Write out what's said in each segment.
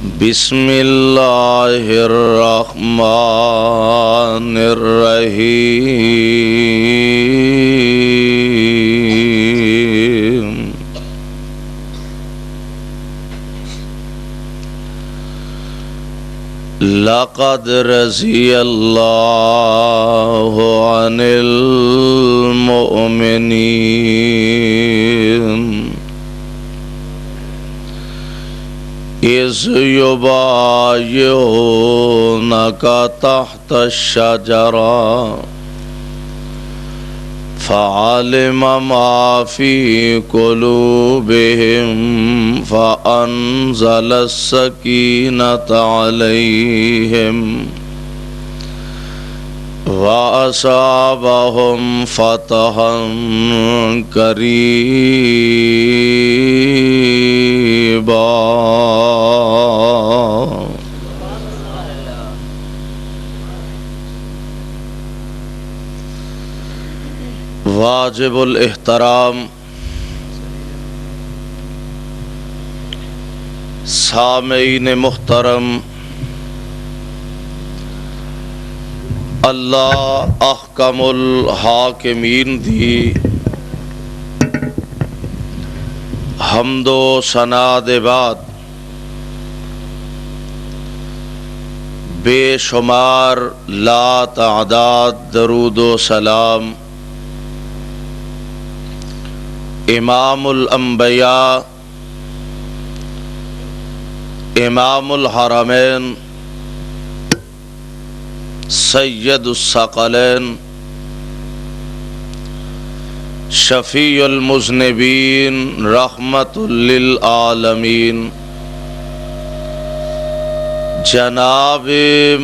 بسم اللہ الرحمن الرحیم لقد رضی اللہ عن المؤمنین اذ یبایعونک تحت الشجرہ فعلم ما فی قلوبہم فانزل السکینۃ علیہم وَأَصَابَهُمْ فَتْحًا قَرِيبًا۔ واجب الاحترام سامعین محترم، اللہ احکم الحاکمین دی حمد و ثنا دے بعد بے شمار لا تعداد درود و سلام امام الانبیاء امام الحرمین سید الثقلین شفیع المذنبین رحمت للعالمین جناب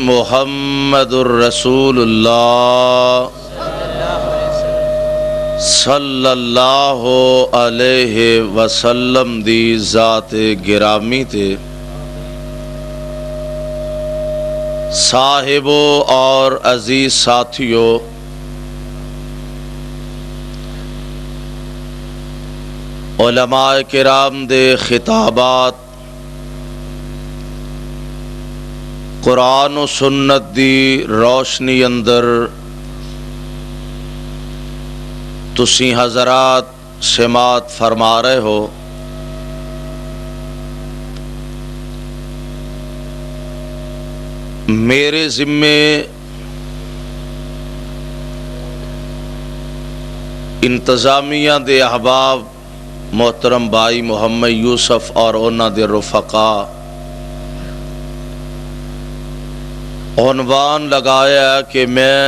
محمد الرسول اللہ صلی اللہ علیہ وسلم دی ذات گرامی تے صاحبوں اور عزیز ساتھیوں، علماء کرام دے خطابات قرآن و سنت دی روشنی اندر تسی حضرات سماعت فرما رہے ہو۔ میرے ذمے انتظامیہ دے احباب محترم بھائی محمد یوسف اور انہاں دے رفقا عنوان لگایا کہ میں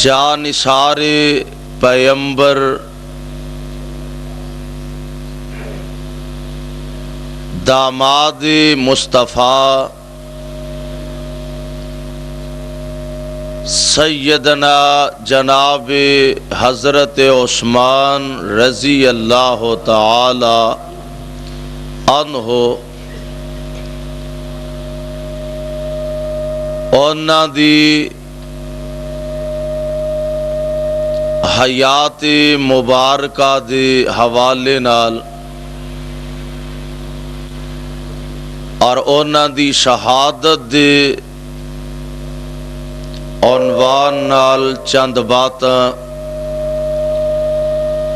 جانثار پیغمبر داماد مصطفیٰ سیدنا جناب حضرت عثمان رضی اللہ تعالی عنہ انہاں دی حیات مبارکہ دے حوالے نال اور انہاں دی شہادت دے عنوان نال چند باتاں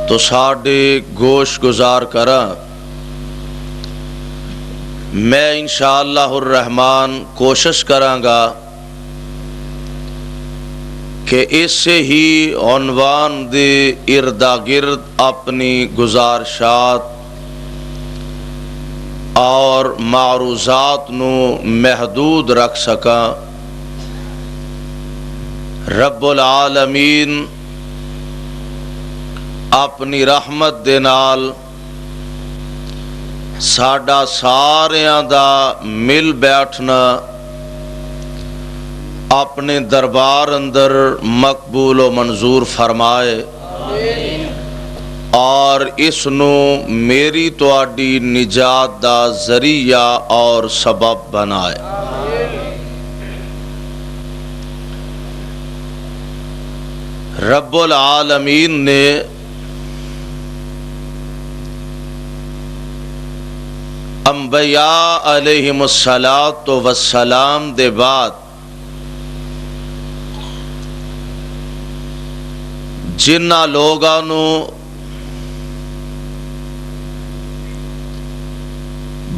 تو ساڈے گوش گزار کراں۔ میں انشاءاللہ الرحمن کوشش کراں گا کہ اس سے ہی عنوان دے اردا گرد اپنی گزارشات اور معروضات نو محدود رکھ سکاں۔ رب العالمین اپنی رحمت دے نال ساڈا ساریاں دا مل بیٹھنا اپنے دربار اندر مقبول و منظور فرمائے اور اس نو میری تواڈی نجات دا ذریعہ اور سبب بنائے۔ رب العالمین نے انبیاء علیہم الصلاۃ والسلام دے بعد جنہ لوگاں نو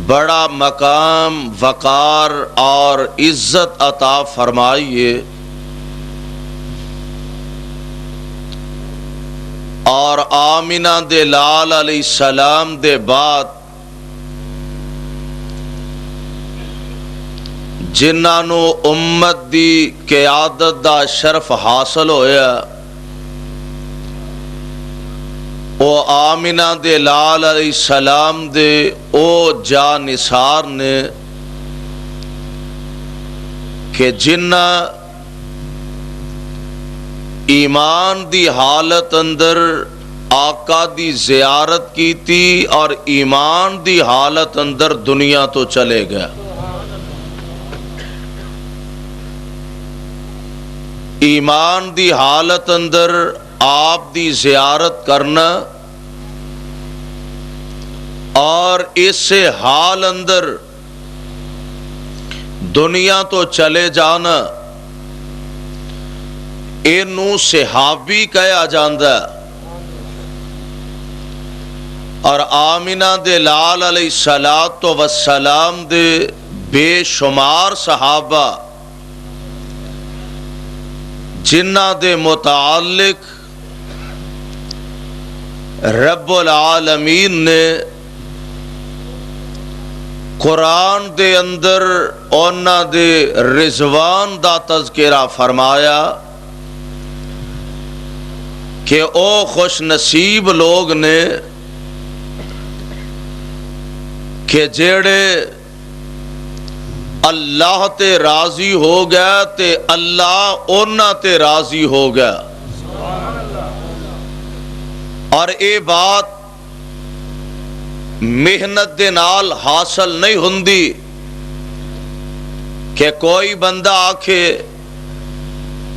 بڑا مقام وقار اور عزت عطا فرمائیے اور آمنہ دے لال علیہ السلام دے بعد جنہاں نو امت دی قیادت دا شرف حاصل ہویا او آمنہ دے لال علیہ السلام دے او جا نثار نے کہ جنہ ایمان دی حالت اندر آقا دی زیارت کی تھی اور ایمان دی حالت اندر دنیا تو چلے گیا. ایمان دی حالت اندر آپ دی زیارت کرنا اور اس حال اندر دنیا تو چلے جانا اینو صحابی کہا جاندا اور آمنہ دے لال علیہ الصلاۃ والسلام دے بے شمار صحابہ جنہ دے متعلق رب العالمین نے قرآن دے اندر اونا دے رضوان دا تذکرہ فرمایا کہ او خوش نصیب لوگ نے کہ جیڑے اللہ تے راضی ہو گیا تے اللہ اونا تے راضی ہو گیا. اور اے بات محنت دے نال حاصل نہیں ہوندی کہ کوئی بندہ آکھے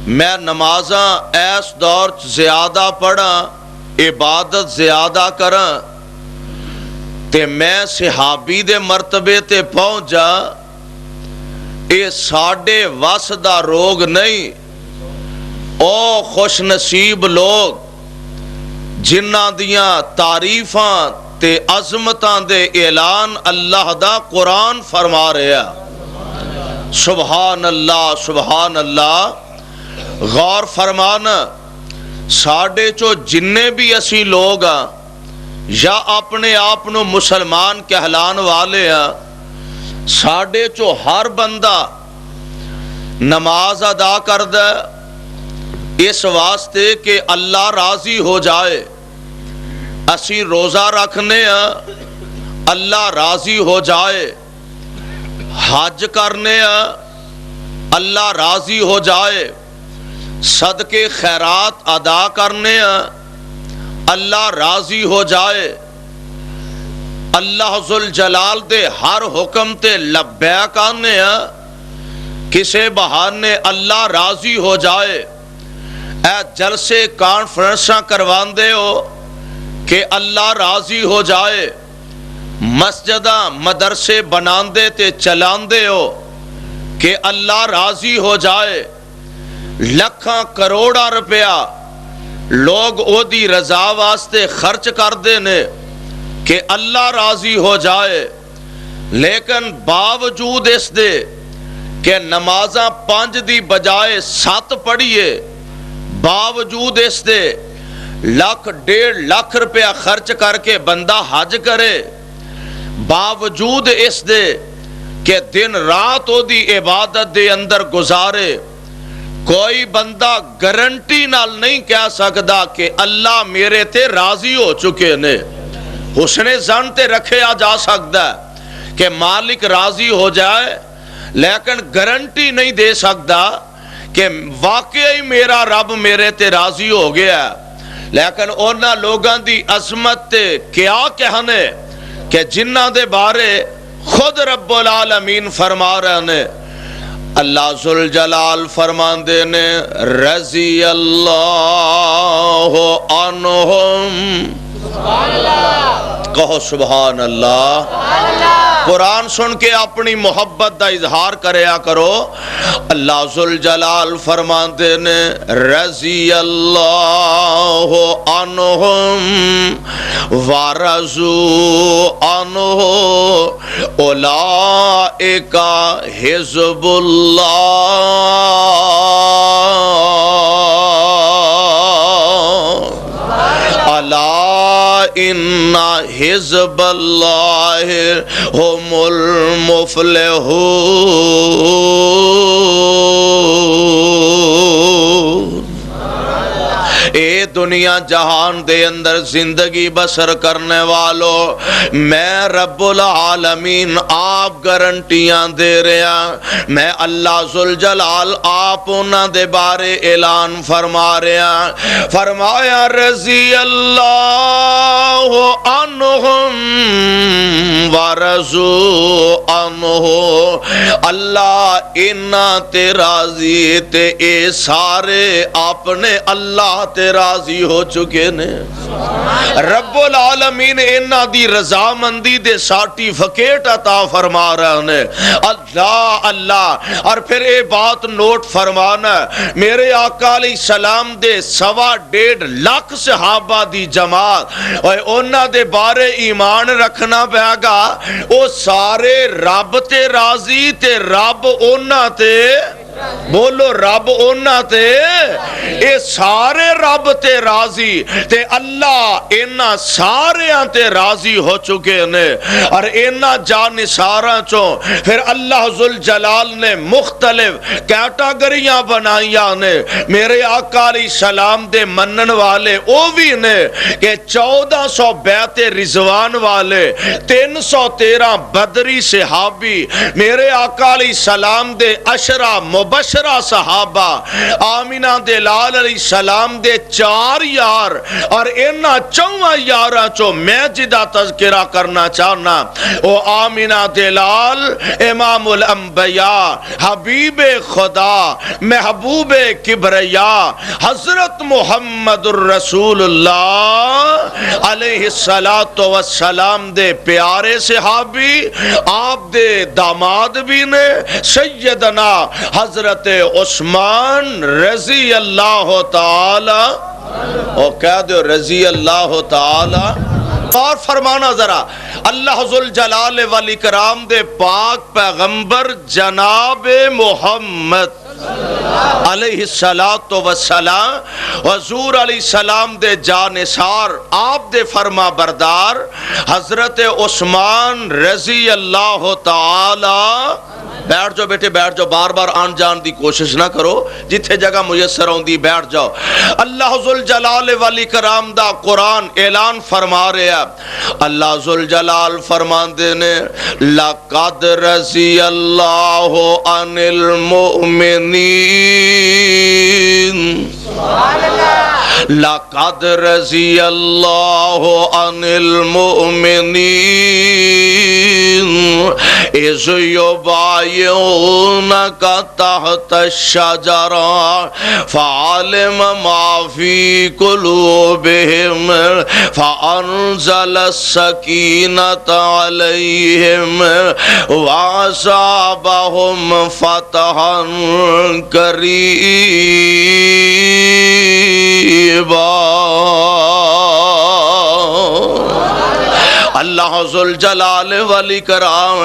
میں نمازاں ایس دور زیادہ پڑھا عبادت زیادہ کراں تے میں صحابی دے مرتبے تے پہنچ جا. اے ساڈے وس دا روگ نہیں. او خوش نصیب لوگ جنہ دیاں تعریفاں تے عظمتاں دے اعلان اللہ دا قرآن فرما رہا. سبحان اللہ سبحان اللہ. غور فرمانا ساڈے چو جننے بھی اسی لوگ ہاں یا اپنے آپ نو مسلمان کہلان والے ہاں ساڈے چو ہر بندہ نماز ادا کردہ اس واسطے کہ اللہ راضی ہو جائے. اسی روزہ رکھنے ہاں اللہ راضی ہو جائے. حج کرنے ہاں اللہ راضی ہو جائے. صدقے خیرات ادا کرنے ہاں اللہ راضی ہو جائے. اللہ ذوالجلال دے ہر حکم تے لبیک آنے ہاں کسے بہانے اللہ راضی ہو جائے. اے جلسے کانفرنساں کروان دے ہو کہ اللہ راضی ہو جائے. مسجداں مدرسے بناندے تے چلاندے ہو کہ اللہ راضی ہو جائے. لکھاں کروڑا روپیہ لوگ او دی رضا واسطے خرچ کر دینے کہ اللہ راضی ہو جائے. لیکن باوجود اس دے کہ نمازاں 5 دی بجائے 7 پڑھیے باوجود اس دے لاکھ 1.5 لاکھ روپیہ خرچ کر کے بندہ حج کرے باوجود اس دے کہ دن رات او دی عبادت دے اندر گزارے کوئی بندہ گارنٹی نال نہیں کہہ سکدا کہ اللہ میرے تے راضی ہو چکے نے. حسن ظن تے رکھیا جا سکتا ہے کہ مالک راضی ہو جائے لیکن گارنٹی نہیں دے سکتا کہ واقعی میرا رب میرے تے راضی ہو گیا. لیکن اونا لوگاں دی عظمت تے کیا کہنے کہ جنہ دے بارے خود رب العالمین فرما رہے نے. اللہ ذوالجلال فرمان دے نے رضی اللہ عنہم. کہو سبحان اللہ. قرآن سن کے اپنی محبت دا اظہار کریا کرو. اللہ ذوالجلال فرماندے نے رضی اللہ عنہم ورضوا عنہ اولئک حزب اللہ الا ان حزب اللہ هم المفلحون. اے دنیا جہان دے اندر زندگی بسر کرنے والو، میں رب العالمین آپ گارنٹیاں دے رہا، میں اللہ ذوالجلال آپ انہاں دے بارے اعلان فرما رہا. فرمایا رضی اللہ عنہم ورضوا عنہ، اللہ انہاں تے راضی تے اے سارے اپنے اللہ تے راضی ہو چکے نے. رب العالمین انہاں دی رضامندی دے سرٹیفکیٹ عطا فرما رہے ہیں. اللہ اللہ. اور پھر اے بات نوٹ فرمانا، میرے آقا علیہ السلام دے 1.5 لاکھ صحابہ دی جماعت اور انہاں دے بارے ایمان رکھنا پیا گا. او سارے رب تے راضی تے رب انہاں تے، بولو رب انہاں تے، اے سارے رب تے راضی تے اللہ انہاں سارے تے راضی ہو چکے نے. اور انہاں جانثاراں چوں پھر اللہ ذوالجلال نے مختلف کیٹاگریاں بنائیاں نے. میرے آقا علیہ السلام دے منن والے او بھی نے کہ 1400 بیعت رضوان والے، 313 بدری صحابی، میرے آقا علیہ السلام دے 10 مبشرہ صحابہ، آمینہ دے لال علیہ السلام دے 4 یار، اور انہاں 4 یاراں چو میں جدہ تذکرہ کرنا چاہنا او آمینہ دے لال امام الانبیاء، حبیب خدا، محبوب کبریا، حضرت محمد الرسول اللہ علیہ السلام دے پیارے صحابی، آپ دے داماد بھی نے سیدنا حضرت عثمان رضی اللہ تعالی، اور کہہ دو رضی اللہ تعالی. اور فرمانا ذرا اللہ ذوالجلال والاکرام دے پاک پیغمبر جناب محمد علیہ السلام، حضور علیہ السلام دے جانثار، آپ دے فرما بردار حضرت عثمان رضی اللہ تعالی. بیٹھ جاؤ بیٹے بیٹھ جاؤ، بار بار آن جان دی کوشش نہ کرو، جتھے جگہ میسر ہوندی بیٹھ جاؤ. اللہ ذوالجلال والاکرام دا قرآن اعلان فرما رہا. اللہ ذوالجلال فرماندے نے لَقَدْ رَضِيَ اللَّهُ عَنِ الْمُؤْمِنِينَ لَقَدْ رَضِيَ اللَّهُ عَنِ الْمُؤْمِنِينَ إِذْ يُبَايِعُونَكَ تَحْتَ الشَّجَرَةِ فَعَلِمَ مَا فِي قُلُوبِهِمْ فَأَنزَلَ السَّكِينَةَ عَلَيْهِمْ وَأَصَابَهُمْ فَتْحًا قَرِيبًا. اللہ ذوالجلال والاکرام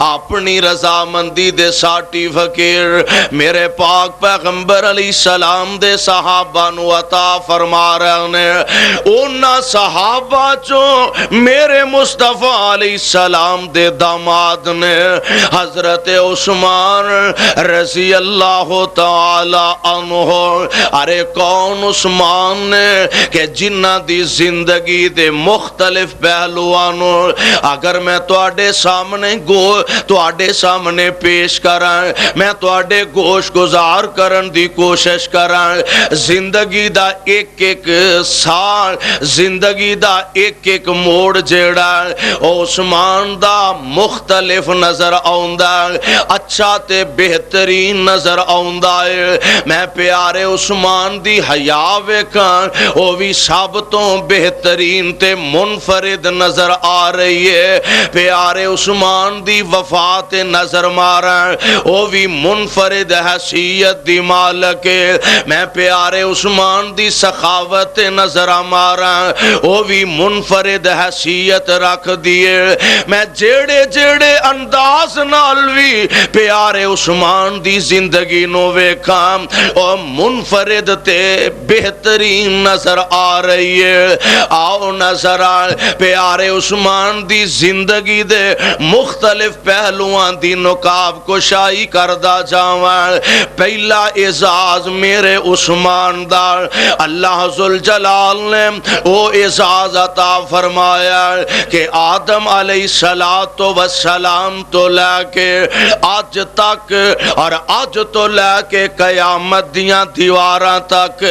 اپنی رضامندی دے سرٹیفکیٹ میرے پاک پیغمبر علیہ السلام دے صحابہ نو عطا فرما رہے ہیں. انہاں صحابہ چوں میرے مصطفیٰ علیہ السلام دے داماد نے حضرت عثمان رضی اللہ تعالی عنہ. ارے کون عثمان نے کہ جنہ دی زندگی دے مختلف پہلوان اگر میں تواڈے سامنے پیش کراں، میں تواڈے گوش گزار کرن دی کوشش کراں. زندگی دا ایک ایک سال، زندگی دا ایک ایک موڑ جیڑا عثمان دا مختلف نظر آوندا، اچھا تے بہترین نظر آوندا ہے. میں پیارے عثمان دی حیا ویکھاں، او وی سب تو بہترین تے منفرد نظر آ رہی ہے پیارے عثمان دی وفات نظر مارا او بھی منفرد حیثیت دی مالک میں پیارے عثمان دی سخاوت نظر مارا او بھی منفرد حیثیت رکھ دیے میں جیڑے جیڑے انداز نال بھی پیارے عثمان دی زندگی نو ویکھاں او منفرد تے بہترین نظر آ رہی ہے آؤ نظر آ پیارے عثمان دی زندگی دے مختلف پہلوان دی نقاب کشائی کردہ جاواں پہلا اعزاز میرے عثمان دا اللہ ذوالجلال نے وہ اعزاز عطا فرمایا کہ آدم علیہ السلام تو لے کے آج تک اور آج تو لے کے قیامت دیاں دیواراں تک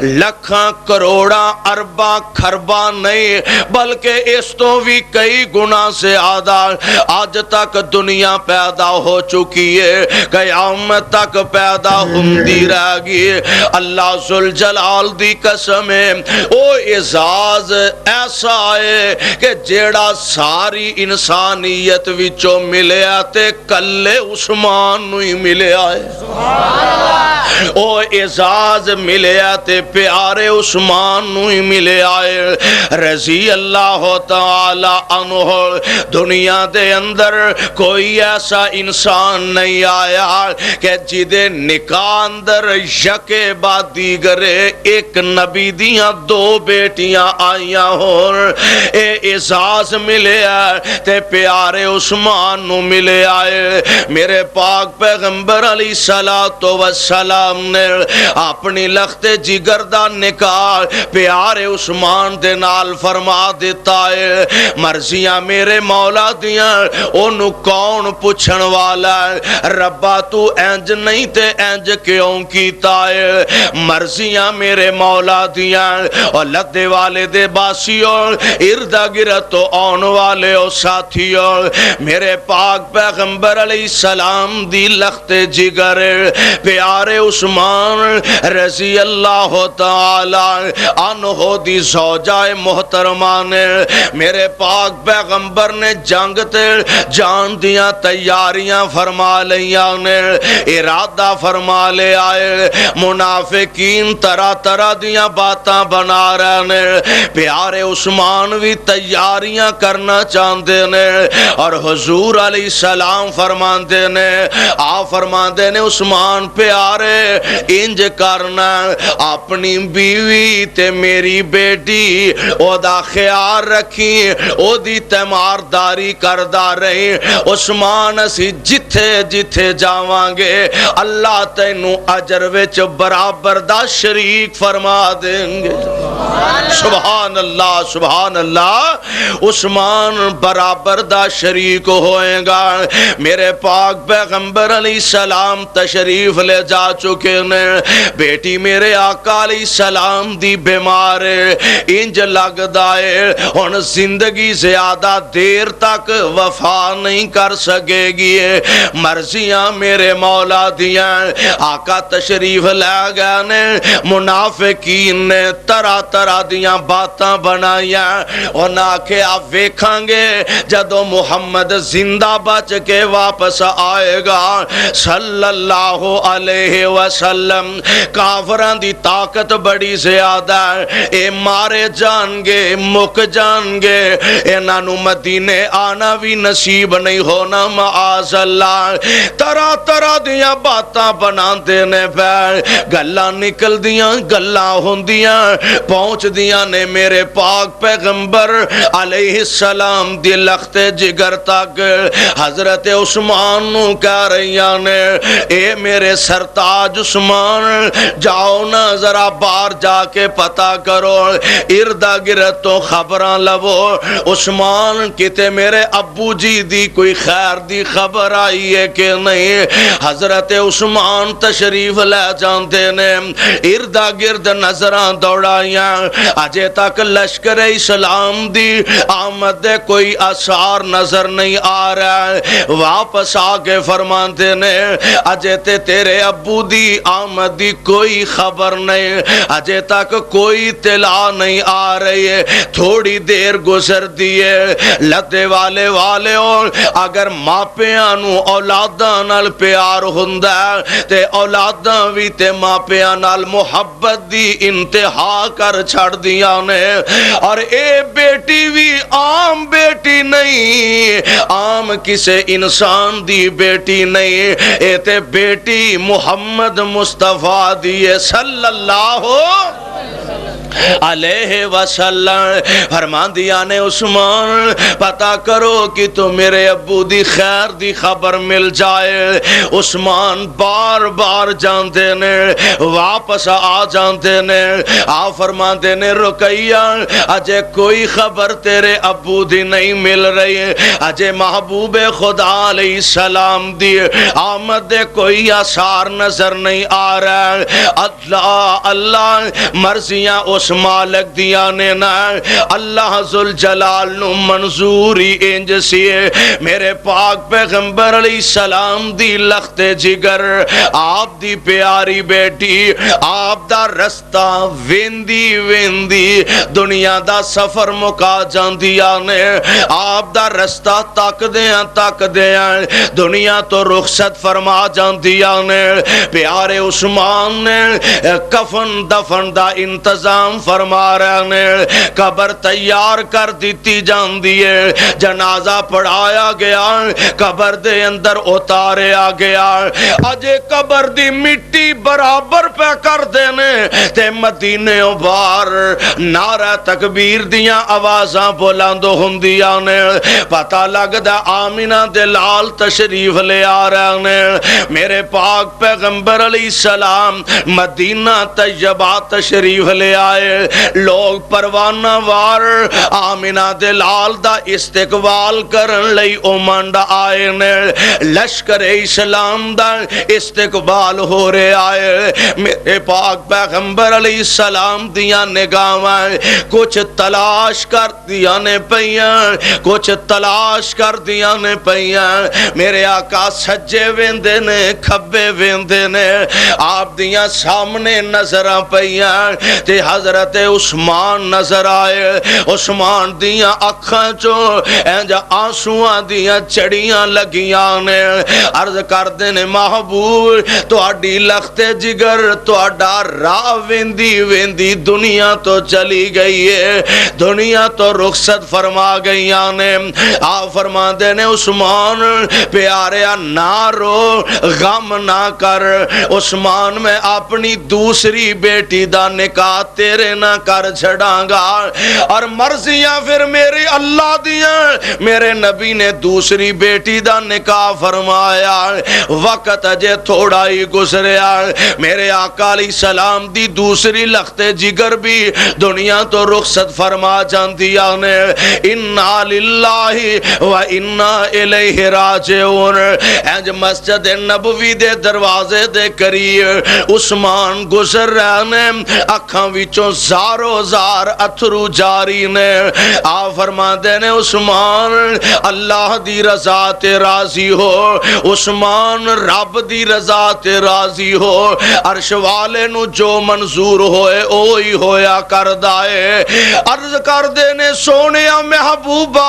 لکھاں کروڑاں ارباں خرباں نہیں بلکہ اس تو بھی کئی گنا سے آدھا آج تک دنیا پیدا ہو چکی ہے قیامت تک پیدا ہوندی رہ گئی اللہ ذوالجلال دی قسم ہے او اعزاز ایسا ہے کہ جیڑا ساری انسانیت وچوں ملیا تے کلے عثمان نو ہی ملیا ہے سبحان اللہ او اعزاز ملیا تے پیارے عثمان نو ہی ملیا ہے رضی اللہ تعالی عنہ دنیا دے اندر کوئی ایسا انسان نہیں آیا کہ جدے نکاح اندر یکے بعد دیگرے ایک نبی دیاں دو بیٹیاں آئیاں ہون اے اعزاز ملے آئے تے پیارے عثمان نو ملے آئے میرے پاک پیغمبر علیہ السلام نے اپنی لخت جگر دا نکاح پیارے عثمان دے نال فرما دیتا ہے مرضیاں میرے مولا دیاں انہوں کون پوچھن والا ہے ربا تو انج نہیں تے انج کیوں کیتا ہے مرضیاں میرے مولا دیاں اور لدے والے دے باسیوں اردہ گرتو آن والے اور ساتھیوں میرے پاک پیغمبر علیہ السلام دی لخت جگر پیارے عثمان رضی اللہ تعالی عنہ دی زوجہ محترمہ نے میرے پاک پیغمبر نے جنگ تے جان دیاں تیاریاں فرما لیاں نے ارادہ فرما لے آئے منافقین طرح طرح دیاں باتاں بنا رہے نے پیارے عثمان بھی تیاریاں کرنا چاہتے نے اور حضور علیہ السلام فرماندے نے فرماندے نے عثمان پیارے انج کرنا اپنی بیوی تے میری بیٹی او دا خیال رکھی او دی تیمارداری کردہ رہی عثمان اسی جتھے جتھے جاوانگے اللہ تینو اجر وچ برابر دا شریک فرما دیں گے سبحان اللہ سبحان اللہ عثمان برابر دا شریک ہوئے گا میرے پاک پیغمبر علیہ السلام تشریف لے جا چکے نے بیٹی میرے آقا علیہ السلام دی بیمار انج لگ دائے ان زندگی زیادہ دیر تک وفا نہیں کر سکے گی مرضیاں میرے مولا دیاں آقا تشریف لے گئے نے منافقین نے طرح طرح دیاں باتاں بنائیاں اور نہ کہ آپ ویکھاں گے جدو محمد زندہ بچ کے واپس آئے گا صلی اللہ علیہ وسلم کافران دی طاقت بڑی زیادہ ہے اے مارے جان گے مک جان گے اے نانو مدینے آنا بھی نصیب نہیں ہونا معاذ اللہ طرح طرح دیاں باتاں بنا دینے پہ گلہ نکل دیاں گلہ ہوندیاں پہنچ دیاں نے میرے پاک پیغمبر علیہ السلام دی لخت جگر تک حضرت عثمان نو کہہ رہیاں نے اے میرے سرتاج عثمان جاؤ نا ذرا بار جا کے پتہ کرو اردہ گرتوں خبراں لبو عثمان کتے میرے ابو جی دی کوئی خیر دی خبر آئی ہے کہ نہیں حضرت عثمان تشریف لے جانتے نے اردہ گرد نظران دوڑائیاں اجے تک لشکر اسلام دی آمد کوئی اثار نظر نہیں آ رہا ہے واپس آگے فرماتے نے اجے تے تیرے ابو دی آمد دی کوئی خبر نہیں اجے تک کوئی اطلاع نہیں آ رہی ہے تھوڑی دیر گزر گزر دیے لدے والے اور اگر ماپیاں نو اولاداں نال پیار ہوندا تے اولاداں وی تے ماپیاں نال محبت دی انتہا کر چھڑ دیاں نے اور اے بیٹی بھی عام بیٹی نہیں عام کسے انسان دی بیٹی نہیں اے تے بیٹی محمد مصطفیٰ دی صلی اللہ علیہ وسلم فرمان دیا نے عثمان پتا کرو کہ تو میرے ابو دی خیر دی خبر مل جائے عثمان بار بار جانتے نے واپس آ جانتے نے آ فرماتے نے رقیہ اجے کوئی خبر تیرے ابو دی نہیں مل رہی اجے محبوب خدا علیہ السلام دی آمد دے کوئی آثار نظر نہیں آ رہا اللہ مرضیاں اس مالک دیا نے نا اللہ ذوالجلال نو منظوری انج سی میرے پاک پیغمبر علیہ السلام دی لخت جگر آپ دی پیاری بیٹی آپ دا رستہ ویندی دنیا دا سفر مکا جاندیا نے آپ دا رستہ تک دیاں دنیا تو رخصت فرما جاندیا نے پیارے عثمان نے کفن دفن دا انتظام فرما رہے نے قبر تیار کر دیتی جاندی ہے جنازہ پڑھایا گیا قبر دے اندر اتاریا گیا اجے قبر دی مٹی برابر پہ کر دینے تے مدینے باہر نعرہ تکبیر دیاں آوازاں بلند ہوندیاں نے پتہ لگدا آمینہ دے لال تشریف لے آ رہے نے میرے پاک پیغمبر علیہ السلام مدینہ طیبہ تشریف لے آئے لوگ پروانہ وار آمینہ دے لال دا استقبال کرن لئی امانڈ آئے نے لشکر اسلام دا استقبال ہو رہے آئے میرے پاک پیغمبر علیہ السلام دیا نگاہیں کچھ تلاش کر دیا نے پئیاں کچھ تلاش کر دیا نے پئیاں میرے آقا سجے ویندے نے کھبے ویندے نے آپ دیا سامنے نظرہ پئیاں تے حضرت عثمان نظر آئے عثمان دیاں اکھاں چو اینجا آنسوਆਂ دیاں چڑیاں لگیاں نے عرض کر دینے محبوب تو اڈی لخت جگر تو اڈا راہ ویندی دنیا تو چلی گئی ہے دنیا تو رخصت فرما گئیاں نے آپ فرما دینے عثمان پیاریا نہ رو غم نہ کر عثمان میں اپنی دوسری بیٹی دا نکاح تیرے نہ کر چھڑاں گا اور مرضیاں پھر میری اللہ دیاں میرے نبی نے دوسری بیٹی دا نکاح فرمایا وقت اجے تھوڑا ہی گزریا میرے آقا علیہ السلام دی دوسری لخت جگر بھی دنیا تو رخصت فرما جاندیا نے انا للہ و انا الیہ راجعون انج مسجد نبوی دے دروازے دے قریب عثمان گزر رہے نے اکھاں وچوں زارو زار اتھرو جاری نے آ فرما دینے عثمان اللہ دی رضا تے راضی ہو عثمان رب دی رضا تے راضی ہو عرش والے نو جو منظور ہوئے اوہی ہویا کر دائے عرض کر دینے سونیا محبوبہ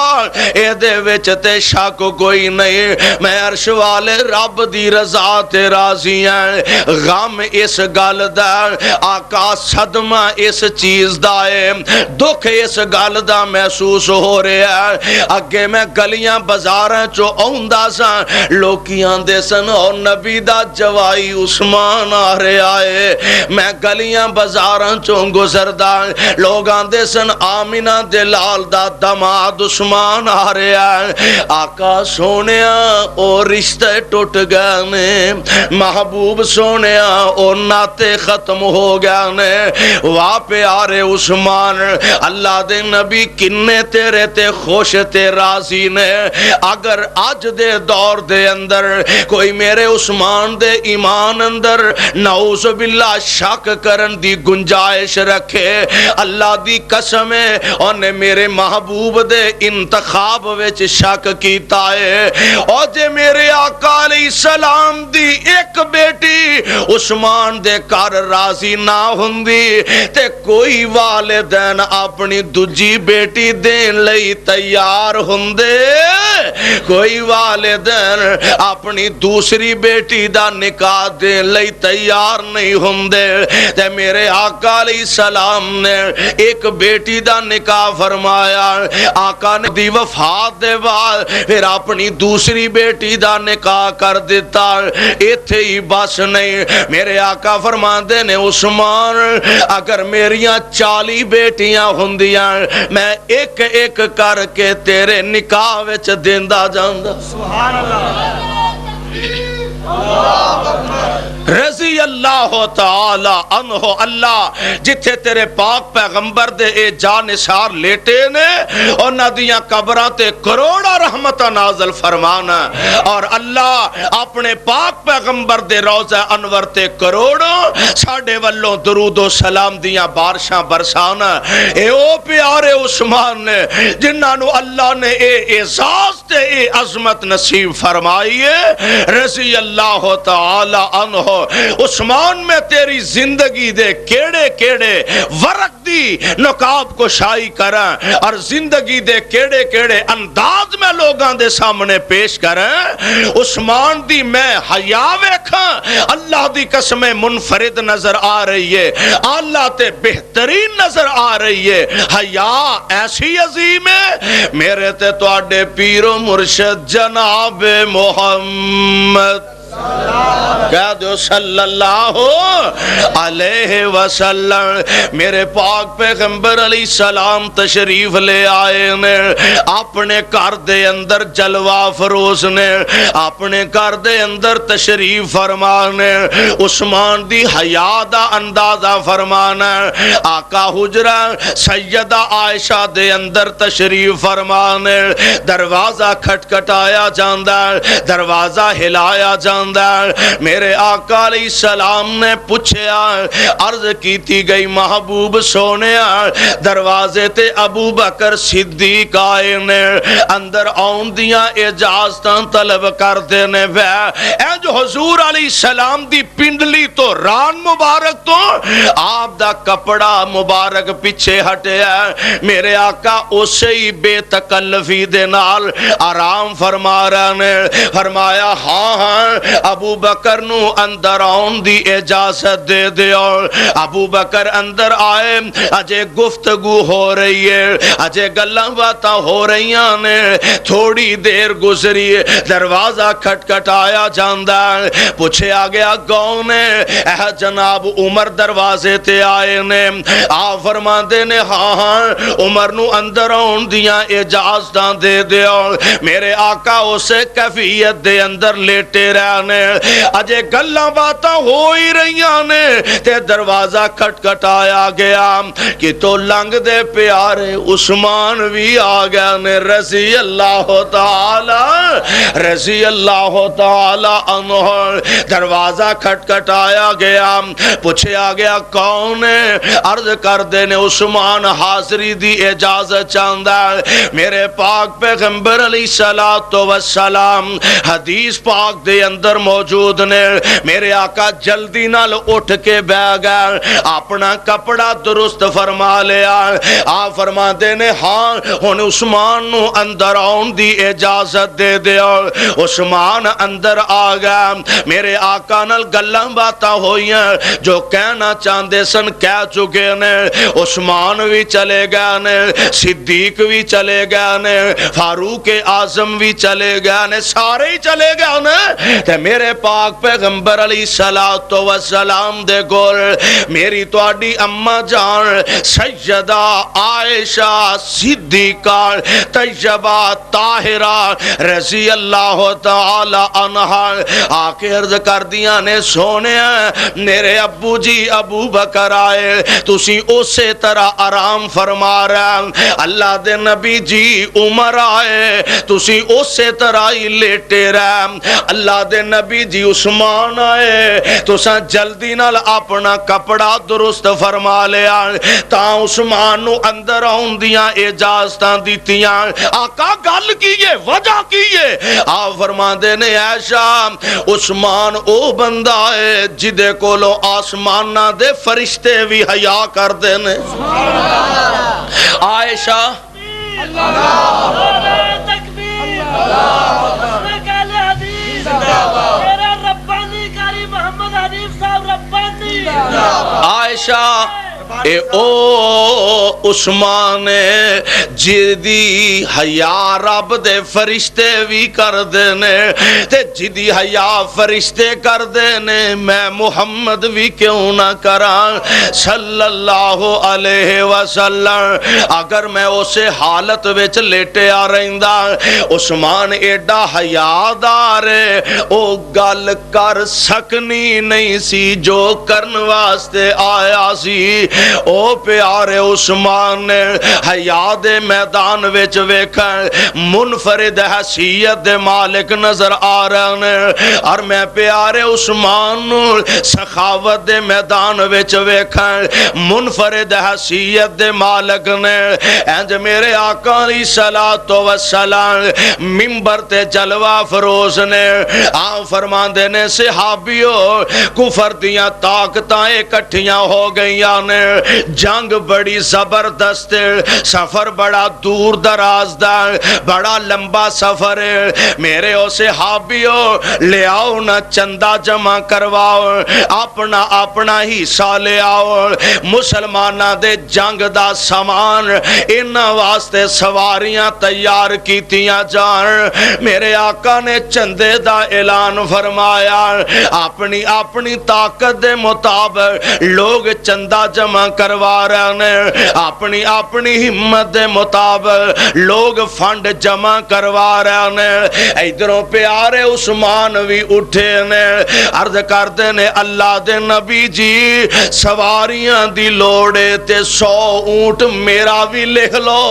اے دے وچ تے شک کوئی نہیں میں عرش والے رب دی رضا تے راضی ہیں غم اس گل دا آقا صدمہ اس چیز دائے دکھ اس گل دا محسوس ہو رہا ہے اگے میں گلیاں بازاراں چو اوندا سا لوکیاں دے سن اور نبی دا جوائی عثمان آ رہا ہے میں گلیاں بازاراں چو گزردا لوگاں دے سن آمینہ دے لال دا دماد عثمان آ رہا ہے آقا سونیا او رشتے ٹوٹ گئے نے محبوب سونیا او ناتے ختم ہو گئے نے واہ پیارے عثمان اللہ دے نبی کنے تیرے تے خوش تے راضی نے اگر آج دے دور دے اندر کوئی میرے عثمان دے ایمان اندر نعوذ باللہ شک کرن دی گنجائش رکھے اللہ دی قسم ہے انہیں میرے محبوب دے انتخاب وچ شک کیتا ہے اور جے میرے آقا علیہ السلام دی ایک بیٹی عثمان دے کار راضی نہ ہوندی تے کوئی والدین اپنی دوجی بیٹی دین لئی تیار ہوندے، کوئی والدین اپنی دوسری بیٹی دا نکاح دین لئی تیار نہیں ہوندے۔ تے میرے آقا علیہ السلام نے ایک بیٹی دا نکاح فرمایا، آقا نے دی وفات دے بعد پھر اپنی دوسری بیٹی دا نکاح کر دیتا۔ ایتھے ہی بس نہیں، میرے آقا فرماندے نے عثمان اگر میریاں 40 بیٹیاں ہوندیاں میں ایک ایک کر کے تیرے نکاح وچ دیندا جاندا۔ سبحان اللہ، رضی اللہ تعالی عنہ۔ اللہ جتھے تیرے پاک پیغمبر دے اے جانثار لیٹے نے اور ندیاں قبراں تے کروڑا رحمتہ نازل فرمانا، اور اللہ اپنے پاک پیغمبر دے روضہ انور تے کروڑوں ساڈے والوں درود و سلام دیاں بارشاں برسانا۔ اے او پیارے عثمان نے جنہاں نو اللہ نے اے اعزاز تے اے عظمت نصیب فرمائی ہے، رضی اللہ تعالی عنہ۔ عثمان میں تیری زندگی دے کیڑے کیڑے ورق دی نقاب کشائی کریں اور زندگی دے کیڑے کیڑے انداز میں لوگاں دے سامنے پیش کریں۔ عثمان دی میں حیا ویکھاں، اللہ دی قسم منفرد نظر آ رہی ہے، اللہ تے بہترین نظر آ رہی ہے۔ حیا ایسی عظیم ہے، میرے تے تواڈے پیر و مرشد جناب محمد کہہ دو صلی اللہ علیہ وسلم، میرے پاک پیغمبر علیہ السلام تشریف لے آئے نے اپنے گھر دے اندر، جلوہ فروز نے اپنے گھر دے اندر تشریف فرمانے، عثمان دی حیا دا اندازہ فرمانا۔ آقا حجرہ سیدہ عائشہ دے اندر تشریف فرمانے، دروازہ کھٹکھٹایا جاندا، دروازہ ہلایا جاندا۔ میرے آقا علیہ السلام نے پوچھیا، عرض کیتی گئی محبوب سونیا دروازے تے ابو بکر صدیق آئے نے، اندر آن دیاں اجازتاں طلب کردے نے۔ اے جو حضور علیہ السلام دی پنڈلی تو ران مبارک تو آپ دا کپڑا مبارک پیچھے ہٹیا، میرے آقا اسے ہی بے تکلفی دے نال آرام فرما رہے نے۔ فرمایا ہاں ہاں ابو بکر نو اندر آن دی اجازت دے دیو۔ ابو بکر اندر آئے، اجے گفتگو ہو رہی ہے، اجے گلاں باتاں ہو رہی نے۔ تھوڑی دیر گزری، دروازہ کھٹکھٹایا جاندا، پوچھا گیا کون ہے؟ اے جناب عمر دروازے تے آئے نے۔ آپ فرماندے نے ہاں ہاں عمر نو اندر آن دیاں اجازتاں دے دیو۔ میرے آقا اسے کیفیت دے اندر لیٹے رہنے، اجے گلاں باتاں ہو ہی رہیاں نے تے دروازہ کھٹکھٹایا گیا کہ تو لنگ دے پیارے عثمان بھی آ گیا نے، رضی اللہ تعالی عنہ۔ دروازہ کھٹکھٹایا گیا، پوچھا گیا کون ہے؟ عرض کر دے نے عثمان حاضری دی اجازت چاہندا۔ میرے پاک پیغمبر علیہ السلام حدیث پاک دے اندر موجود نے۔ میرے آقا جلدی نال اٹھ کے بیٹھ گئے، اپنا کپڑا درست فرما لیا۔ آپ فرما دے نے ہاں ہن عثمان نو اندر آن دی اجازت دے دیو۔ عثمان اندر آ گیا، میرے آقا نال گلاں باتاں ہوئیاں، جو کہنا چاہندے سن کہہ چکے نے۔ عثمان بھی چلے گئے نے، صدیق بھی چلے گئے نے، فاروق اعظم بھی چلے گئے نے، سارے ہی چلے گئے نے۔ تے میرے پاک پیغمبر علیہ السلام دے گول میری تواڈی اما جان سیدہ عائشہ صدیقہ طیبہ طاہرہ رضی اللہ تعالی عنہا آکے عرض کر دیاں نے سونیا میرے ابو جی ابو بکر آئے، تسی اسی طرح آرام فرما رہے، اللہ دے نبی جی عمر آئے، تسی اسی طرح ہی لیٹے رہے، اللہ دے نبی جی عثمان آئے تو سا جلدی نال اپنا کپڑا درست فرما لیا تا عثمان نو اندر آن دیاں اجازتاں دیتیاں آقا گل کیے وجہ کیے آپ فرما دینے عائشہ عثمان او بندہ ہے جدے کولو آسمانہ دے فرشتے بھی حیا کر دینے عائشہ عائشہ اے او عثمان جدی حیا رب دے فرشتے بھی کر دینے تے جدی حیا فرشتے کر دینے میں محمد بھی کیوں نہ کران صلی اللہ علیہ وسلم اگر میں اسے حالت وچ لیٹے آ رہندا عثمان ایڈا حیا دار او گل کر سکنی نہیں سی جو کرن واسطے آیا سی او پیارے عثمان نے حیا دے میدان وچ ویکھن منفرد حیثیت دے مالک نظر آ رہے نے اور میں پیارے عثمان نو سخاوت دے میدان وچ ویکھن منفرد حیثیت دے مالک نے انج میرے آقا علیہ الصلوۃ والسلام منبر تے جلوہ فروز نے آپ فرماندے نے صحابیو کفر دیاں طاقتاں اکٹھیاں ہو گئیاں نے جنگ بڑی زبردست سفر بڑا دور دراز دا بڑا لمبا سفر میرے او صحابیو لے آؤ نہ چندہ جمع کرواؤ اپنا اپنا حصہ لے آؤ مسلمانہ دے جنگ دا سامان انہاں واسطے سواریاں تیار کیتیاں جان میرے آقا نے چندے دا اعلان فرمایا اپنی اپنی طاقت دے مطابق لوگ چندہ جمع کروا رہے ہیں اپنی اپنی ہمت دے مطابق لوگ فنڈ جمع کروا رہے ہیں ادھروں پیارے عثمان بھی اٹھے نے عرض کردے نے اللہ دے نبی جی سواریاں دی لوڑے تے 100 اونٹ میرا بھی لکھ لو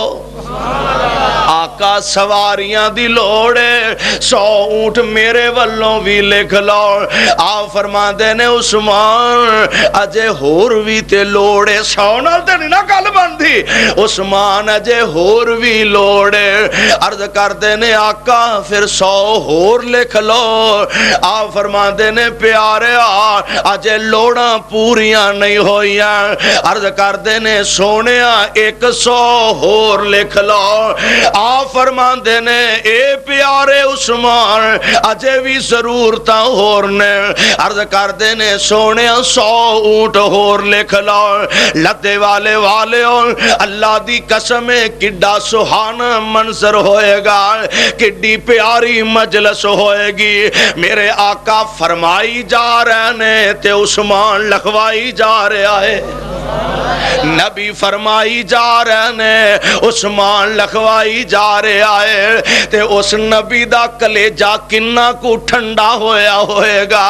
آقا سواریاں دی لوڑے 100 اونٹ میرے والوں بھی لکھ لو آپ فرما دینے عثمان اجے ہور بھی تے لوڑے 100 نال تے نہیں نا گل بندی عثمان اجے ہور بھی لوڑے عرض کر دینے آقا پھر 100 ہور لکھ لو آپ فرما دینے پیارے اجے لوڑاں پوریاں نہیں ہوئیاں عرض کر دینے سونیا 100 ہور لکھ لو آپ فرمان دینے اے پیارے عثمان اجے بھی ضرورتاں ہورنے عرض کر دینے سونے 100 اونٹ ہور لکھ لو لدے والے اللہ دی قسم کڈا سہانا منظر ہوئے گا کڈی پیاری مجلس ہوئے گی میرے آقا فرمائی جا رہے نے تے عثمان لکھوائی جا رہا ہے نبی فرمائی جا رہے نے عثمان لکھوائی جا رہا ہے تے اس نبی دا کلیجہ کنہ کو ٹھنڈا ہویا ہوئے گا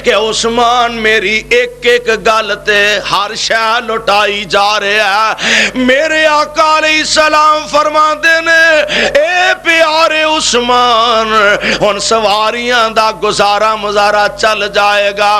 کہ عثمان میری ایک ایک گلتے ہر شے لٹائی جا رہا ہے میرے آقا علیہ السلام فرما دینے اے پیارے عثمان ان سواریاں دا گزارا مزارا چل جائے گا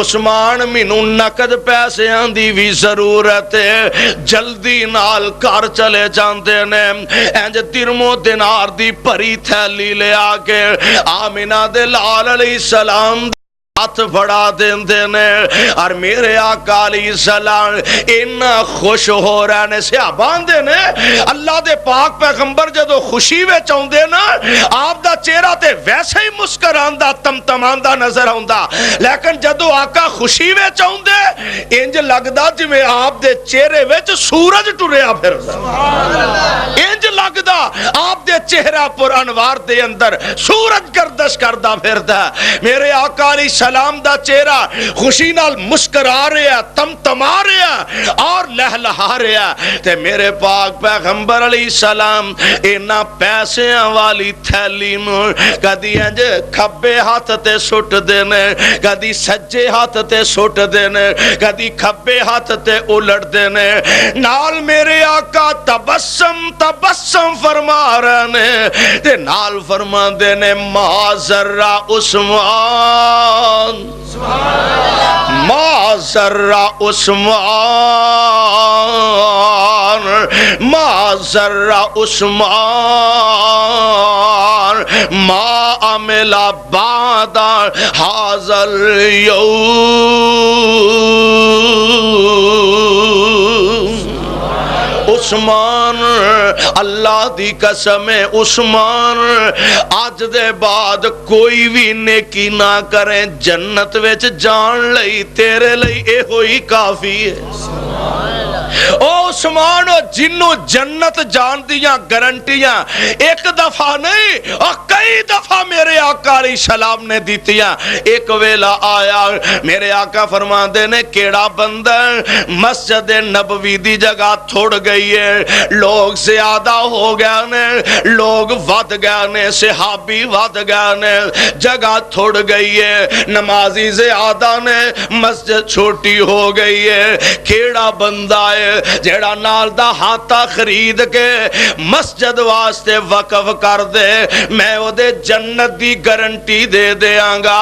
عثمان مینوں نقد پیسے دی بھی ضرورت ہے جلدی نال کار چلے جاندے نے انج درمو دینار دی پری تھیلی لے آکے آمینہ دے لال علیہ السلام ہاتھ بڑھا دیندے نے اور میرے آقا علیہ السلام انہا خوش ہو رہے سے آباندے نے اللہ دے پاک پیغمبر جدو خوشی وے چاہندے نا آپ دا چہرہ تے ویسے ہی مسکراندہ تمتماندہ نظر ہوندہ لیکن جدو آقا خوشی وے چاہندے انج لگدا جی میں آپ دے چہرے وچ سورج ٹریا پھر انج لگدا آپ دے چہرہ پر انوار دے اندر سورج گردش کردہ پھر دا میرے آقا علیہ السلام دا چہرہ خوشی نال مسکرا رہا تمتما رہا اور لہلہا رہا تے میرے پاک پیغمبر علیہ السلام اینا پیسیاں والی تھیلی نو کدی انج کھبے ہاتھ تے سٹ دینے کدی سجے ہاتھ تے سٹ دینے کدی کھبے ہاتھ تے الٹ دینے نال میرے آقا تبسم تبسم فرما رہے نے تے نال فرما دینے ما ذرہ عثمان ما ذرہ عثمان ما ذرہ عثمان ما عمل بعد هذا اليوم عثمان اللہ دی قسم ہے عثمان آج دے بعد کوئی بھی نیکی نہ کریں جنت وچ جان لئی تیرے لئی اے ہوئی کافی ہے او عثمان جنوں جنت جان دیاں گارنٹیاں ایک دفعہ نہیں اور کئی دفعہ میرے آقا علیہ السلام نے دیتیاں ایک ویلا آیا میرے آقا فرما دے نے کیڑا بندہ مسجد نبوی دی جگہ تھوڑ گئی ہے لوگ زیادہ ہو گیا نے لوگ ود گیا نے صحابی ود گیا نے جگہ تھوڑ گئی ہے نمازی زیادہ نے مسجد چھوٹی ہو گئی ہے کیڑا بندہ ہے جیڑا نال دا ہاتھا خرید کے مسجد واسطے وقف کر دے میں او دے جنت دی گارنٹی دے دیاں گا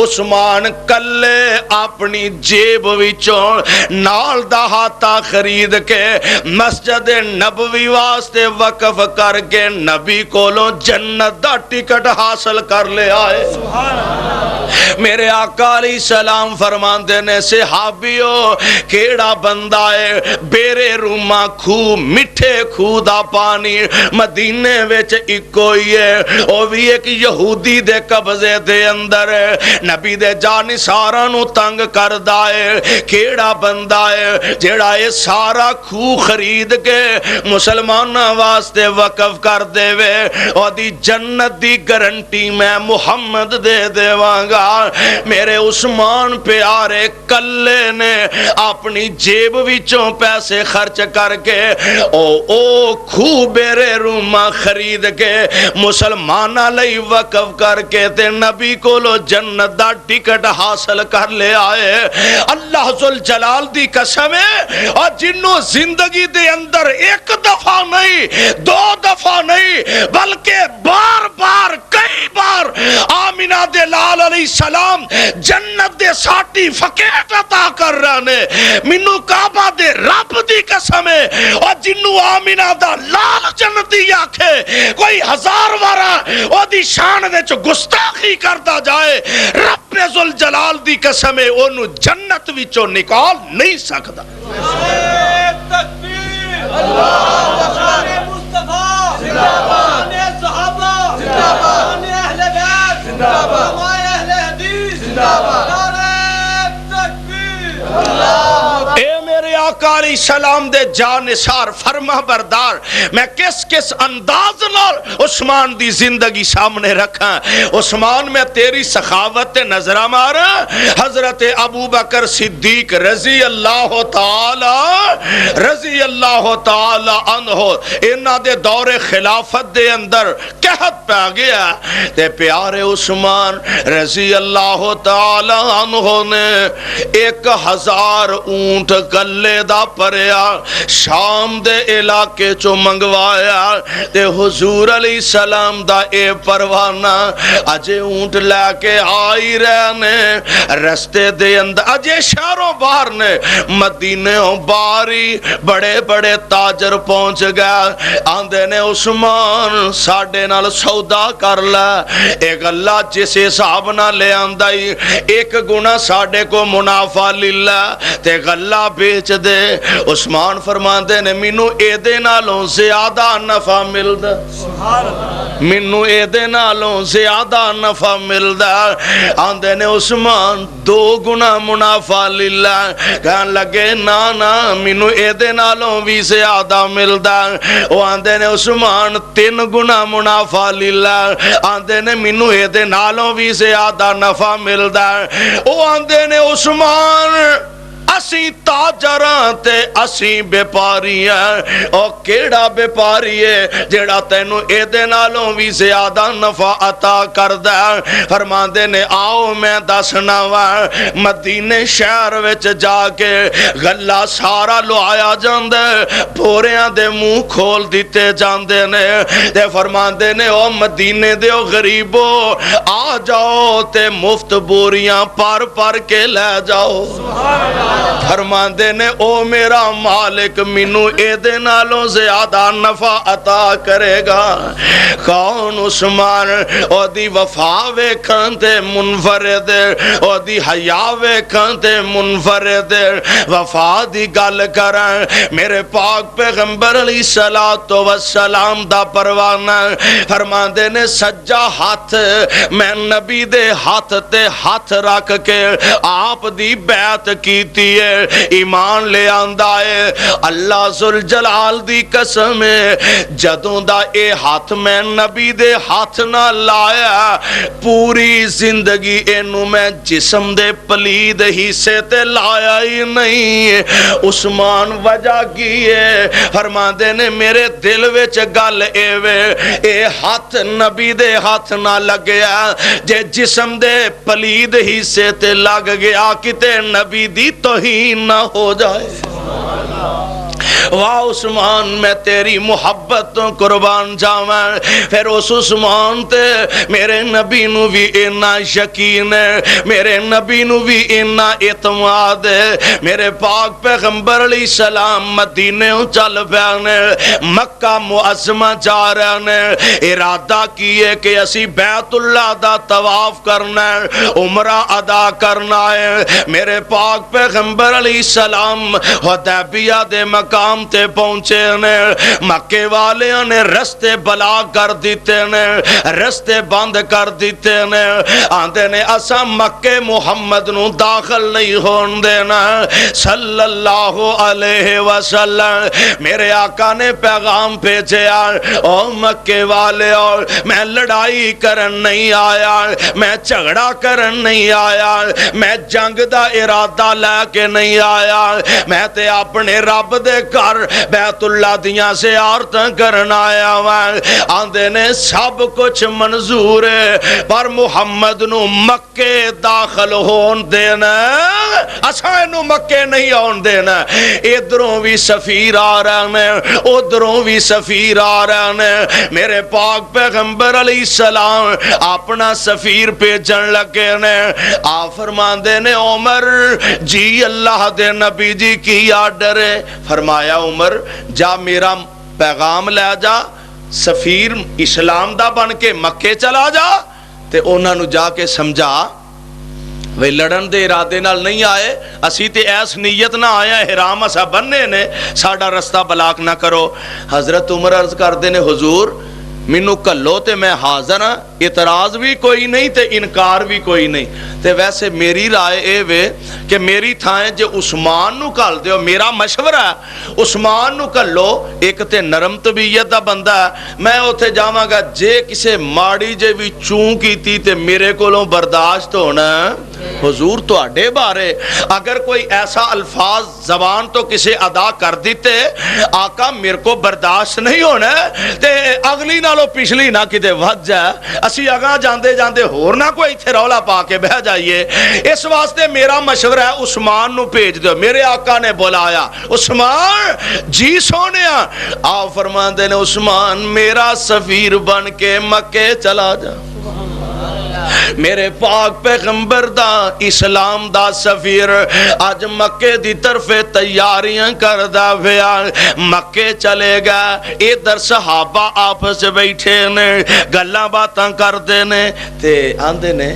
عثمان کلے اپنی جیب وچوں نال دا ہاتھا خرید کے مسجد نبوی واسطے وقف کر کے نبی کولوں جنت دا ٹکٹ حاصل کر لے آئے میرے آقا علیہ السلام فرماندے نے صحابیو کیڑا بندہ ہے بیرے روما کھو مٹھے کھو دا پانی مدینے وچ اکو ہی ہے او بھی ایک یہودی دے قبضے دے اندر ہے نبی دے جانساراں نو تنگ کردا ہے کیڑا بندہ ہے جیڑا اے سارا کھو خرید کے مسلماناں واسطے وقف کر دے وے او دی جنت دی گارنٹی میں محمد دے دیواں گا میرے عثمان پیارے کلے نے اپنی جیب وچوں پیسے خرچ کر کے او کھو بیرے روما خرید کے مسلمانہ لئی وقف کر کے تے نبی کو لو جنت دا ٹکٹ حاصل کر لے آئے اللہ ذوالجلال دی قسم ہے اور جنوں زندگی دے اندر ایک دفعہ نہیں دو دفعہ نہیں بلکہ بار بار کئی بار آمینہ دے لال علیہ السلام جنت دے ساٹی فقیت عطا کر رہنے منو کعبہ دے رب دی قسم ہے اور جنو آمینہ دا لال جنتی آکھے کوئی ہزار وارا او دی شان دے چو گستاخی کرتا جائے رب ذوالجلال دی قسم ہے انو جنت وچو نکال نہیں سکتا تکبیر اللہ اکبر مصطفیٰ زندہ باد صحابہ زندہ باد اہل بیت زندہ باد اہل حدیث زندہ باد اے میرے آقا علیہ السلام دے جانثار فرما بردار میں کس کس انداز نال عثمان دی زندگی سامنے رکھا عثمان میں تیری سخاوت نظر مارا حضرت ابو بکر صدیق رضی اللہ تعالی عنہ انہ دے دور خلافت دے اندر قحط پہ گیا تے پیارے عثمان رضی اللہ تعالی عنہ نے 1000 اونٹ گلے دا پریا شام دے علاقے چو منگوایا تے حضور علیہ السلام دا اے پروانہ اجے اونٹ لے کے آئی رہنے رستے دے اندر اجے شہروں باہر نے مدینے باری بڑے بڑے تاجر پہنچ گیا آندے نے عثمان ساڑھے نال سودا کر لے ایک اللہ جس حساب نہ لے آندائی ایک گنا ساڑھے کو منافع للہ تے غلہ بیچ دے عثمان فرماندے نے مینوں اے دے نالوں زیادہ نفع ملدا مینوں اے دے نالوں زیادہ نفع ملدا آندے نے عثمان 2 گنا منافع للہ کہن لگے نا مینوں اے دے نالوں بھی زیادہ ملدا او آندے نے عثمان 3 گنا منافع للہ آندے نے مینوں اے دے نالوں بھی زیادہ نفع ملدا او آندے نے عثمان اسی تاجراں تے اسی بیپاری ہیں او کیڑا بیپاری ہے جیڑا تینوں اے دے نالوں بھی زیادہ نفع عطا کردا فرماندے نے آؤ میں دسنا وا مدینے شہر وچ جا کے غلہ سارا لوایا جاندا بوریاں دے منہ کھول دیتے جاندے نے تے فرماندے نے او مدینے دے او غریبو آ جاؤ تے مفت بوریاں پر کے لے جاؤ سبحان اللہ فرماندے نے او میرا مالک مینوں اے دے نالوں زیادہ نفع عطا کرے گا کون عثمان او دی وفا ویکھن تے منفرد او دی حیا ویکھن تے منفرد وفا دی گل کرن میرے پاک پیغمبر علیہ الصلوۃ والسلام دا پروانہ فرماندے نے سجا ہاتھ میں نبی دے ہاتھ تے ہاتھ رکھ کے آپ دی بیعت کیتی ایمان لے آندا ہے اللہ ذوالجلال دی قسم ہے جدوں دا اے ہاتھ میں نبی دے ہاتھ نہ لایا پوری زندگی اینو میں جسم دے پلید حصے تے لایا ہی نہیں عثمان وجہ کی ہے فرماندے نے میرے دل وچ گل اے وے اے ہاتھ نبی دے ہاتھ نہ لگیا جے جسم دے پلید حصے تے لگ گیا کتے نبی دی توہین نہ ہو جائے واہ عثمان میں تیری محبت تو قربان جاواں پھر اس عثمان تے میرے نبی نو بھی اینا یقین ہے میرے نبی نو بھی اینا اعتماد ہے میرے پاک پیغمبر علیہ السلام مدینے چل پیانے مکہ معظمہ جا رہے نے ارادہ کیے کہ اسی بیت اللہ دا طواف کرنا ہے عمرہ ادا کرنا ہے میرے پاک پیغمبر علیہ السلام حدیبیہ دے مقام تے پہنچے نے مکے والیاں نے رستے بلا کر دیتے نے رستے بند کر دیتے نے آندے نے اسا مکے محمد نو داخل نہیں ہون دینا صلی اللہ علیہ وسلم میرے آقا نے پیغام بھیجیا او مکے والے اور میں لڑائی کرن نہیں آیا میں جھگڑا کرن نہیں آیا میں جنگ دا ارادہ لے کے نہیں آیا میں تے اپنے رب دے گھر بیت اللہ دیاں زیارتاں کرن آیا ہوا آندے نے سب کچھ منظور ہے پر محمد نو مکے داخل ہون دینا اساں نو مکے نہیں ہون دینا ادھروں بھی سفیر آ رہے ہیں ادھروں بھی سفیر آ رہے ہیں میرے پاک پیغمبر علیہ السلام اپنا سفیر بھیجن لگے نے آ فرماندے نے عمر جی اللہ دے نبی جی کی آرڈر ہے فرمایا عمر جا میرا پیغام لے جا سفیر اسلام دا بن کے مکے چلا جا تے انہاں نو جا کے سمجھا وے لڑن دے ارادے نال نہیں آئے اسی تے ایس نیت نہ آیا حرام اسا بننے نے ساڈا رستہ بلاک نہ کرو حضرت عمر عرض کر دے نے حضور مینوں کلو تے میں حاضر ہاں اعتراض بھی کوئی نہیں تے انکار بھی کوئی نہیں تے ویسے میری رائے اے وے کہ میری تھائیں جے عثمان نو کل دیو میرا مشورہ ہے عثمان نو کلو ایک تے نرم طبیعت دا بندہ ہے میں اوتھے جاواں گا جے کسے ماڑی جے بھی چون کیتی تے میرے کولوں برداشت ہونا حضور تو اڈے بارے اگر کوئی ایسا الفاظ زبان تو کسے ادا کر دیتے آقا میرے کو برداشت نہیں ہونا تے اگلی نالو پچھلی نہ کدے ود جائے اسی اگاں جاندے جاندے ہور نہ کوئی تھے رولا پا کے بہ جائیے اس واسطے میرا مشورہ ہے عثمان نو بھیج دو میرے آقا نے بلایا عثمان جی سونیا آ فرماندے نے عثمان میرا سفیر بن کے مکے چلا جا میرے پاک پیغمبر دا اسلام دا سفیر آج مکے دی طرف تیاریاں کردہ پیا مکے چلے گا ادھر صحابہ آپس بیٹھے نے گلاں باتاں کردے نے تے آندے نے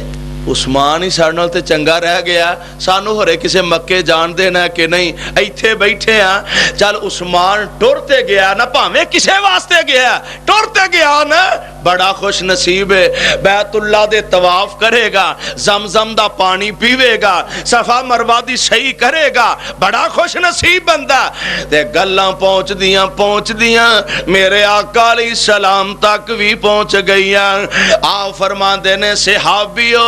عثمان ہی سارے نال تے چنگا رہ گیا, سانو ہورے کسے مکے جان دینا کہ نہیں, ایتھے بیٹھے ہیں. چل عثمان ٹرتے گیا نا, پاویں کسے واسطے گیا, ٹرتے گیا نا, بڑا خوش نصیب ہے. بیت اللہ دے طواف کرے گا, زمزم دا پانی پیوے گا, صفا مروہ دی صحیح کرے گا, بڑا خوش نصیب بندہ. تے گلاں پہنچ دیاں میرے آقا علیہ السلام تک بھی پہنچ گئیاں. آ فرماندے نے صحابیو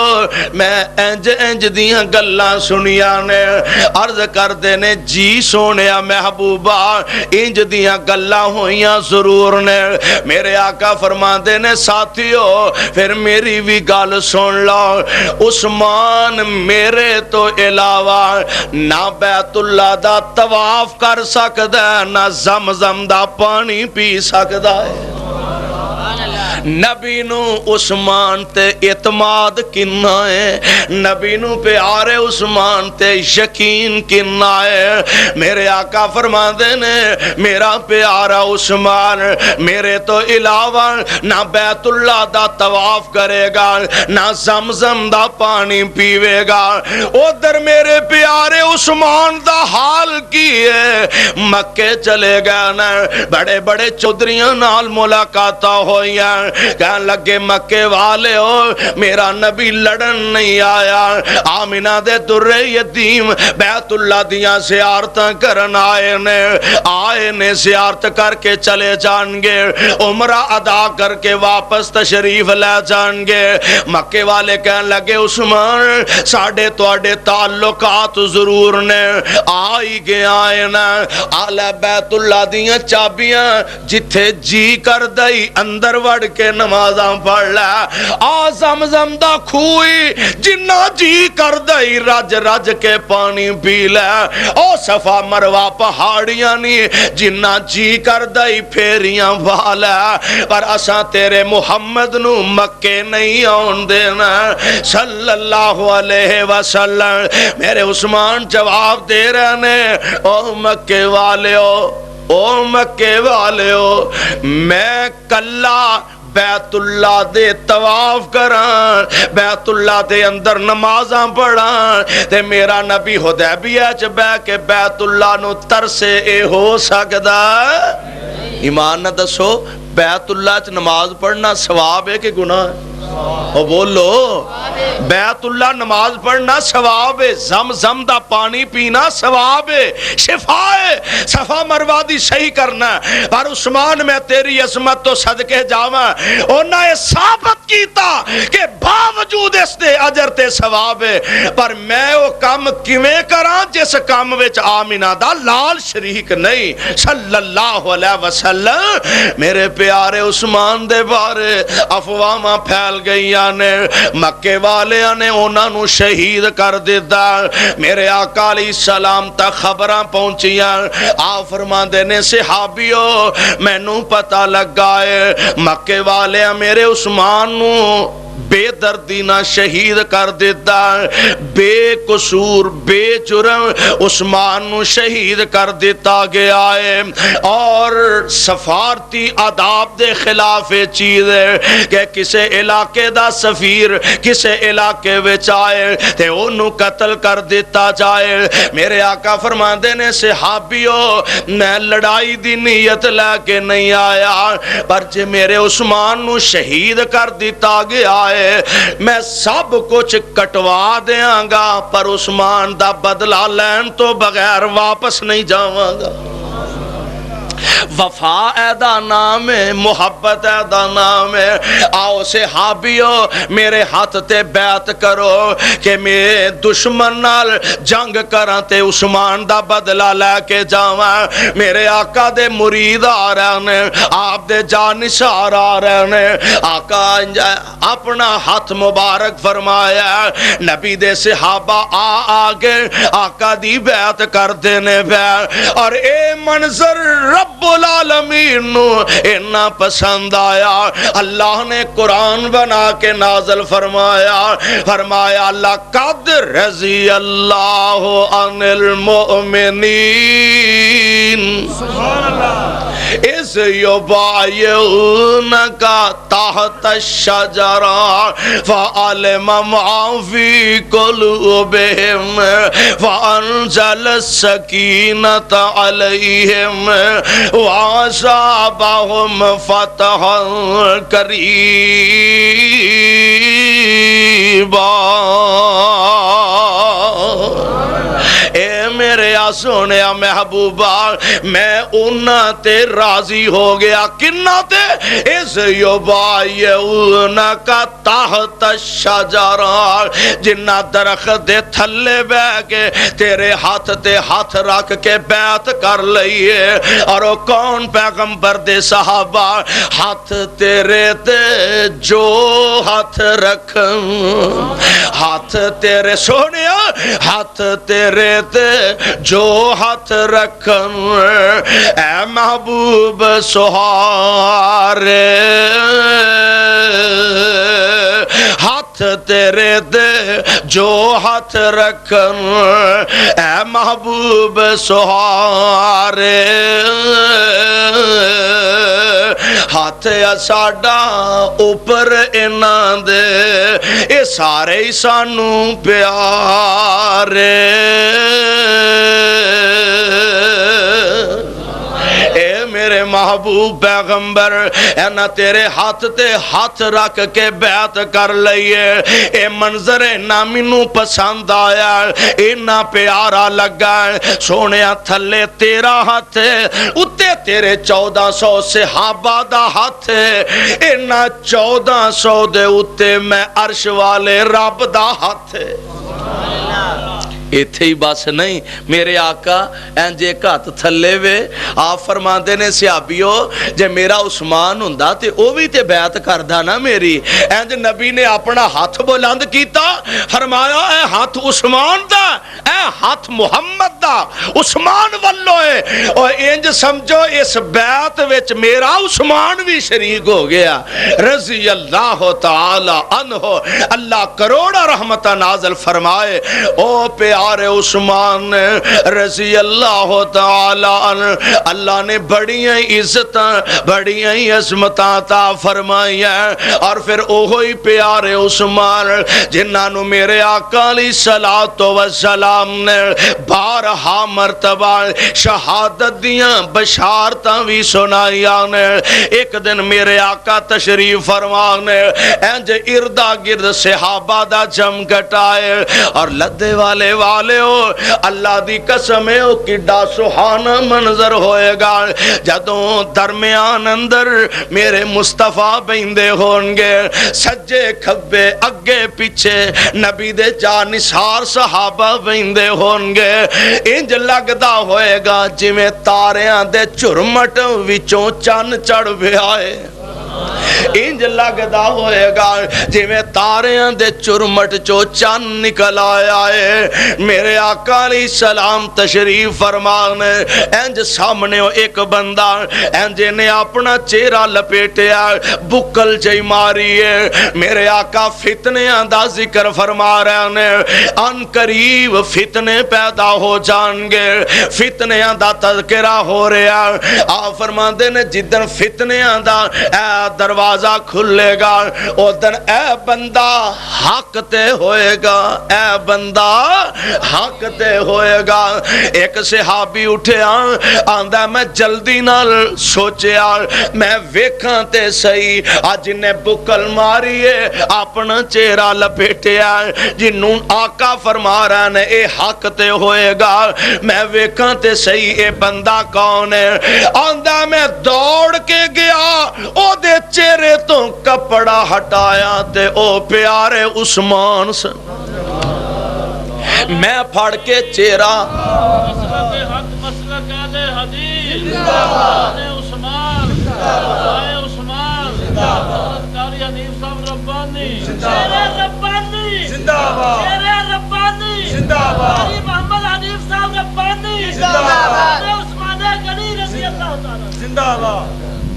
میں انج دیاں گلاں سنیاں نے, عرض کردے نے جی سونیا محبوبہ انج دیاں گلاں ہویاں ضرور نے. میرے آقا فرماندے نے ساتھیو پھر میری بھی گل سن لو, عثمان میرے تو علاوہ نہ بیت اللہ دا طواف کر سکدا نہ زمزم دا پانی پی سکدا ہے. نبی نو عثمان تے اعتماد کنا ہے, نبی نو پیارے عثمان تے یقین کنا ہے. میرے آقا فرماندے نے میرا پیارا عثمان میرے تو علاوہ نہ بیت اللہ دا طواف کرے گا نہ زمزم دا پانی پیوے گا. ادھر میرے پیارے عثمان دا حال کی ہے, مکے چلے گا نا, بڑے بڑے چودھریاں نال ملاقاتاں ہوئیاں, کہنے لگے مکے والے ہو میرا نبی لڑن نہیں آیا, آمینہ دے در یتیم بیت اللہ دیاں زیارتاں کرن آئے نے زیارت کر کے چلے جان گے, عمرہ ادا کر کے واپس تشریف لے جان گے. مکے والے کہنے لگے عثمان ساڑھے توڑے تعلقات ضرور نے, آئی گے آئے نا, آلہ بیت اللہ دیاں چابیاں جتھے جی کر دائی اندر وڑ کے نمازاں پڑھ لے, آ زمزم دا کھوئی جنہ جی کر دائی رج رج کے پانی پی لے, او صفا مروہ پہاڑیاں نہیں جنہ جی کر دائی پھیریاں پا لے, پر اساں تیرے محمد نو مکے نہیں آن دینا صلی اللہ علیہ وسلم. میرے عثمان جواب دے رہے نے, او مکے والے ہو میں کلا بیت اللہ دے طواف کران, بیت اللہ دے اندر نمازاں پڑھان, تے میرا نبی حدیبیہ چ بہ کے بیت اللہ نو ترسے اے ہو سکدا. ایمان نہ دسو بیت اللہ چ نماز پڑھنا ثواب ہے کہ گناہ ہے؟ او بولو, بیت اللہ نماز پڑھنا ثواب ہے, زمزم دا پانی پینا ثواب ہے, شفا ہے, صفا مروہ دی صحیح کرنا. پر عثمان میں تیری عظمت تو صدقے جاواں, انہاں نے ثابت کیتا کہ باوجود اس دے اجر تے ثواب ہے, پر میں او کم کیویں کراں جس کم وچ آمینہ دا لال شریک نہیں صلی اللہ علیہ وسلم. میرے پیارے عثمان دے بارے افواہاں پھیل گئیاں نے, مکے والیاں نے انہاں نو شہید کر دیتا. میرے آقا علیہ السلام تک خبراں پہنچیاں, آ فرماندے نے صحابیو مینوں پتہ لگا ہے مکے والیاں میرے عثمان نو بے دردی نہ شہید کر دیتا, بے قصور بے جرم عثمان نو شہید کر دیتا گیا ہے. اور سفارتی آداب دے خلاف چیز ہے کہ کسے علاقے دا سفیر کسے علاقے وچ آئے تے انہوں قتل کر دیتا جائے. میرے آقا فرماندے نے صحابیو میں لڑائی دی نیت لے کے نہیں آیا, پر جے میرے عثمان نو شہید کر دیتا گیا ہے میں سب کچھ کٹوا دیاں گا, پر عثمان دا بدلہ لین تو بغیر واپس نہیں جاواں گا. وفا ایدا نام ہے, محبت ایدا نام ہے. آؤ صحابیو میرے ہاتھ تے بیعت کرو کہ میں دشمن نال جنگ کراں تے عثمان دا بدلہ لے کے جاواں. میرے آقا دے مرید آ رہے نے, آپ دے جانشار آ رہے نے. آقا اپنا ہاتھ مبارک فرمایا, نبی دے صحابہ آگے آقا دی بیعت کر دینے پہ, اور اے منظر رب العالمین نو اتنا پسند آیا. اللہ نے قرآن بنا کے نازل فرمایا لقد رضی اللہ عن المؤمنین, سبحان اللہ, اذ یبایعونک تحت الشجرہ فعلم ما فی قلوبہم فانزل السکینۃ علیہم واصابہم فتحا قریبا۔ اے میرے سونے محبوبہ میں انہاں تے راضی ہو گیا، کنہ تے اذ یبایعونک تحت الشجرہ، جنہ درخت دے تھلے بہ کے تیرے ہاتھ تے ہاتھ رکھ کے بیعت کر لئیے۔ اور وہ کون پیغمبر دے صحابہ؟ ہاتھ تیرے تے جو ہاتھ رکھن، ہاتھ تیرے سونیا ہاتھ تیرے تے جو ہاتھ رکھن، اے محبوب سہارے ہاتھ تیرے دے جو ہاتھ رکھن، اے محبوب سہارے ہاتھ ساڈا اوپر انہاں دے، اے سارے ہی سانو پیارے۔ اے میرے محبوب پیغمبر، اے نہ تیرے ہاتھ تے ہاتھ رکھ کے بیعت کر لئیے، اے منظر نہ مینوں پسند آیا، اے نہ پیارا لگا۔ سونیا تھلے تیرا ہاتھ ہے، اتے تیرے 1400 صحابہ دا ہاتھ ہے، اے نہ 1400 دے اتے میں عرش والے رب دا ہاتھ ہے۔ ایتھے ہی بس نہیں، میرے آقا انجے ہاتھ تھلے وے، آپ فرماندے نے صحابیو جے میرا عثمان ہوندا تے او بھی تے بیعت کردا نا میری۔ انج نبی نے اپنا ہاتھ بلند کیتا، فرمایا اے ہاتھ عثمان دا، اے ہاتھ محمد دا، عثمان والو ہے، اور انج سمجھو اس بیعت وچ میرا عثمان بھی شریک ہو گیا رضی اللہ تعالی عنہ۔ اللہ کروڑا رحمتہ نازل فرمائے۔ او پیارے عثمان رضی اللہ تعالی عنہ، اللہ نے بڑیاں عزت بڑیاں عظمتاں عطا فرمائی ہیں، اور پھر اوہی پیارے عثمان جنہاں نو میرے آقا علیہ الصلوۃ والسلام نے بارہا مرتبہ شہادت دیاں بشارتاں بھی سنائیاں نے۔ ایک دن میرے آقا تشریف فرمانے انج اردا گرد صحابہ دا جم کٹائے، اور لدے والے ہو اللہ دی قسم ہے او کڈا سہانا منظر ہوئے گا جدوں درمیان اندر میرے مصطفیٰ بیندے ہونگے، سجے کھبے اگے پیچھے نبی دے جانثار صحابہ بیندے ہونگے، انج لگدا ہوئے گا جویں تاریاں دے چرمٹ وچوں چن چڑھ بیائے، انج لگدا ہوئے گا جویں تاریاں دے چرمٹ چو چن نکل آیا ہے۔ میرے آقا علیہ السلام تشریف فرمانے انج سامنے ایک بندہ انج نے اپنا چہرہ لپیٹیا بکل جئی ماری ہے۔ میرے آقا فتنیاں دا ذکر فرما رہے ہیں، ان قریب فتنے پیدا ہو جان گے، فتنیاں دا تذکرہ ہو رہا۔ آپ فرماندے نے جدن فتنیاں دا دروازہ کھلے گا او دن اے بندہ حق تے ہوئے گا، اے بندہ حق تے ہوئے گا۔ ایک صحابی اٹھے آندہ میں جلدی نال سوچیا میں ویکھاں تے صحیح آج نے بکل ماری ہے اپنا چہرہ لپیٹیا جنوں آقا فرما رہا نے اے حق تے ہوئے گا، میں ویکھاں تے صحیح اے بندہ کون ہے؟ آندہ میں دوڑ کے گیا او دے چہرے تو کپڑا ہٹایا تے او پیارے عثمان سے میں پھڑ کے چہرہ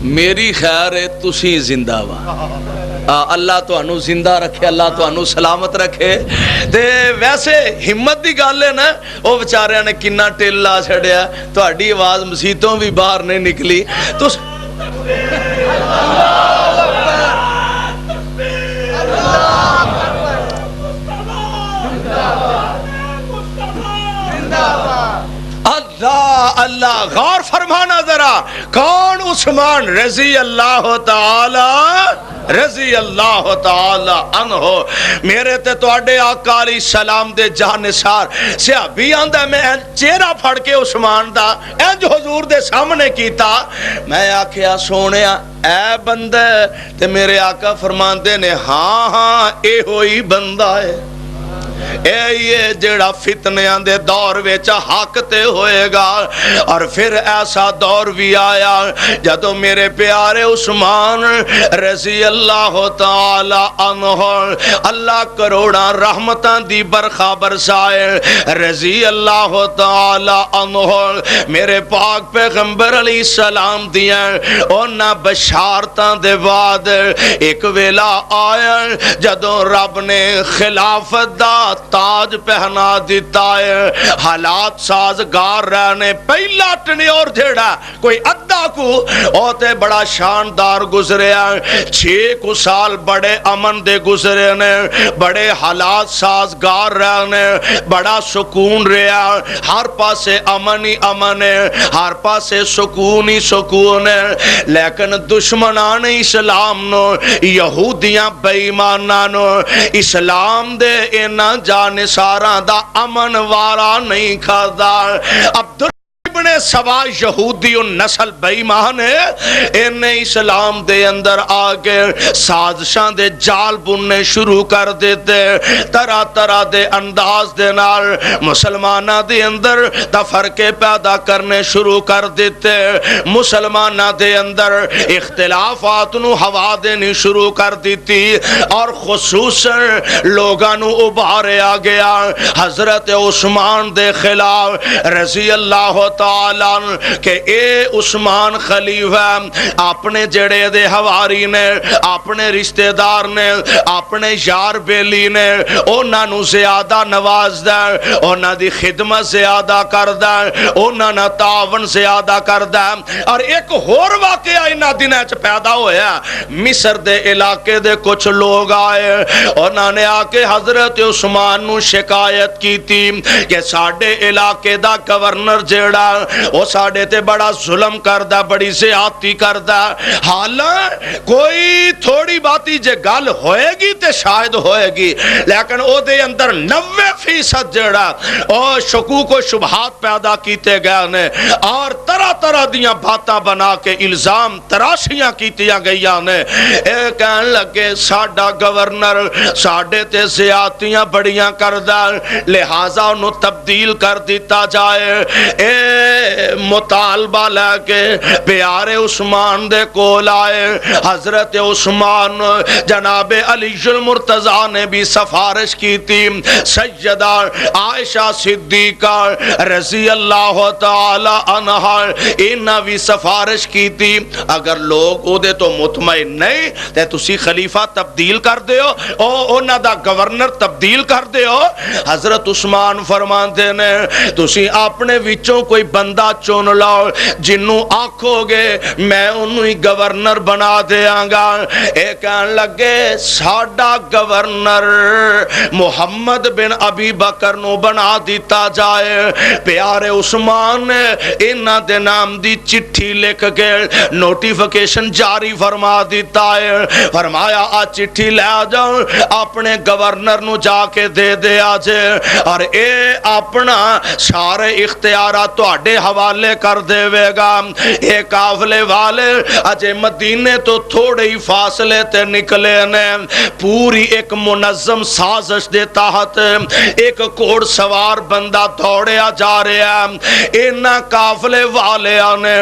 میری خیر ہے تسی زندہ وا اللہ تانوں زندہ رکھے اللہ تانوں سلامت رکھے تے ویسے ہمت دی گل ہے نا او بیچاریاں نے کنا ٹل لا چھڑیا تہاڈی آواز مسیتوں بھی باہر نہیں نکلی تو اللہ اللہ غور فرمانا ذرا کون عثمان رضی اللہ تعالی عنہ میرے تے تواڈے آقا علیہ السلام دے جانثار صحابی آندا میں چہرہ پھڑ کے عثمان دا انج حضور دے سامنے کیتا میں آکھیا سونیا اے بندہ تے میرے آقا فرماندے نے ہاں ہاں اے ہوئی بندہ ہے اے یہ جڑا فتنیاں دے دور وچ حق تے ہوئے گا اور پھر ایسا دور بھی آیا جدوں میرے پیارے عثمان رضی اللہ تعالی عنہ اللہ کروڑاں رحمتاں دی برخا برسائے رضی اللہ تعالی عنہ میرے پاک پیغمبر علیہ السلام دیاں انہاں بشارتاں دے بعد ایک ویلا آیا جدوں رب نے خلافت دا تاج پہنا دیتا ہے حالات سازگار رہنے پہلا ٹنیور جیڑا کوئی ادھا کو اوتے بڑا شاندار گزرے ہیں 6 سال بڑے امن دے گزرے نے بڑے حالات سازگار رہنے بڑا سکون رہا ہر پاسے امن ہی امن ہے ہر پاسے سکون ہی سکون ہے لیکن دشمنان اسلام نو یہودیاں بے ایماناں نو اسلام دے اینا جانثاراں دا امن وارا نہیں کھادا عبد ابن سبا یہودی و نسل بے ایمان ہے انہیں اسلام دے اندر آگے سازشاں دے جال بننے شروع کر دیتے طرح طرح دے انداز دے نال مسلمانہ دے اندر تفرقے پیدا کرنے شروع کر دیتے مسلمانہ دے اندر اختلافات نو ہوا دینی شروع کر دیتی اور خصوصاً لوگانو ابھارے آگیا حضرت عثمان دے خلاف رضی اللہ تعالیٰ کہ اے عثمان خلیفہ اپنے جڑے دے ہواری نے اپنے رشتہ دار نے اپنے یار بیلی نے اونا نو زیادہ نواز دے اونا دی خدمت زیادہ کر دے اونا نا تعاون زیادہ کر دے اور ایک اور واقعہ انہا دنیں چ پیدا ہویا مصر دے علاقے دے کچھ لوگ آئے اونا نے آکے حضرت عثمان نو شکایت کی تھی کہ ساڑھے علاقے دا گورنر جیڑا وہ ساڑھے تے بڑا ظلم کردہ بڑی زیادتی کردہ حالاں کوئی تھوڑی باتی جے گل ہوئے گی تے شاید ہوئے گی لیکن او دے اندر 90% جڑا او شکوک و شبہات پیدا کیتے گئے نے اور طرح طرح دیاں باتاں بنا کے الزام تراشیاں کیتیاں گئیاں نے اے کہن لگے ساڑھا گورنر ساڑھے تے زیادتیاں بڑیاں کردہ لہٰذا انہوں تبدیل کر دیتا جائے اے مطالبہ لے کے پیارے عثمان دے کول آئے حضرت عثمان جناب علی المرتضیٰ نے بھی سفارش کی تھی سیدہ عائشہ صدیقہ رضی اللہ تعالی عنہ انہاں بھی سفارش کی تھی اگر لوگ او دے تو مطمئن نہیں تے تسی خلیفہ تبدیل کر دیو اونا دا گورنر تبدیل کر دیو حضرت عثمان فرماندے نے تسی اپنے وچوں کوئی بندہ چون لاؤ جنوں آکھو گے میں انہوں ہی گورنر بنا دیاں گا ایک کہن لگے ساڑھا گورنر محمد بن ابی بکر نو بنا دیتا جائے پیارے عثمان نے انہاں دے نام دی چٹھی لکھ کے نوٹیفیکیشن جاری فرما دیتا ہے فرمایا آ چٹھی لے جاؤ اپنے گورنر نو جا کے دے دے آجے اور اے اپنا سارے اختیارات تو اڈے حوالے کر دے وے گا اے قافلے والے اجے مدینے تو تھوڑے ہی فاصلے تے نکلے نے پوری ایک منظم سازش دے تحت ایک کوڑ سوار بندہ دوڑیا جا رہا ہے انہاں قافلے والے نے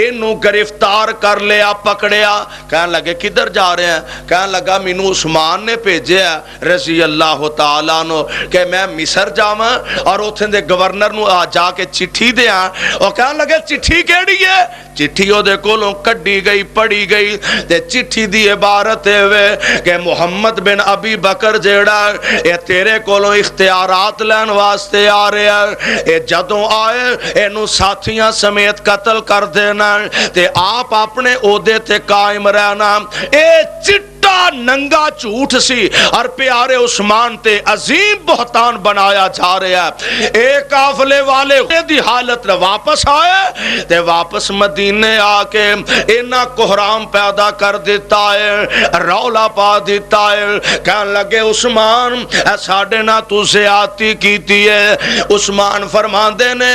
انہوں گرفتار کر لیا پکڑیا کہنے لگے کدھر جا رہے ہیں کہنے لگا مینوں عثمان نے بھیجیا رضی اللہ تعالیٰ نو کہ میں مصر جاواں اور اوتھے دے گورنر نو جا کے چٹھی دیاں وہ کہنے لگے چٹھی کیڑی ہے؟ چٹھی او دے کولوں کڈی گئی پڑھی گئی تے چٹھی دی عبارت ہے کہ محمد بن ابی بکر جیڑا اے تیرے کولوں اختیارات لین واسطے آ رہا ہے، اے جدوں آئے اینو ساتھیاں سمیت قتل کر دینا تے آپ اپنے عہدے تے قائم رہنا۔ اے چٹھی ننگا جھوٹ سی اور پیارے عثمان تے عظیم بہتان بنایا جا رہا ہے۔ ایک قافلے والے دی حالت واپس آئے تے واپس مدینے آ کے انہاں کوہرام پیدا کر دیتا ہے، رولا پا دیتا ہے، کہنے لگے عثمان اے ساڈے نہ تو زیادتی کیتی ہے۔ عثمان فرماندے نے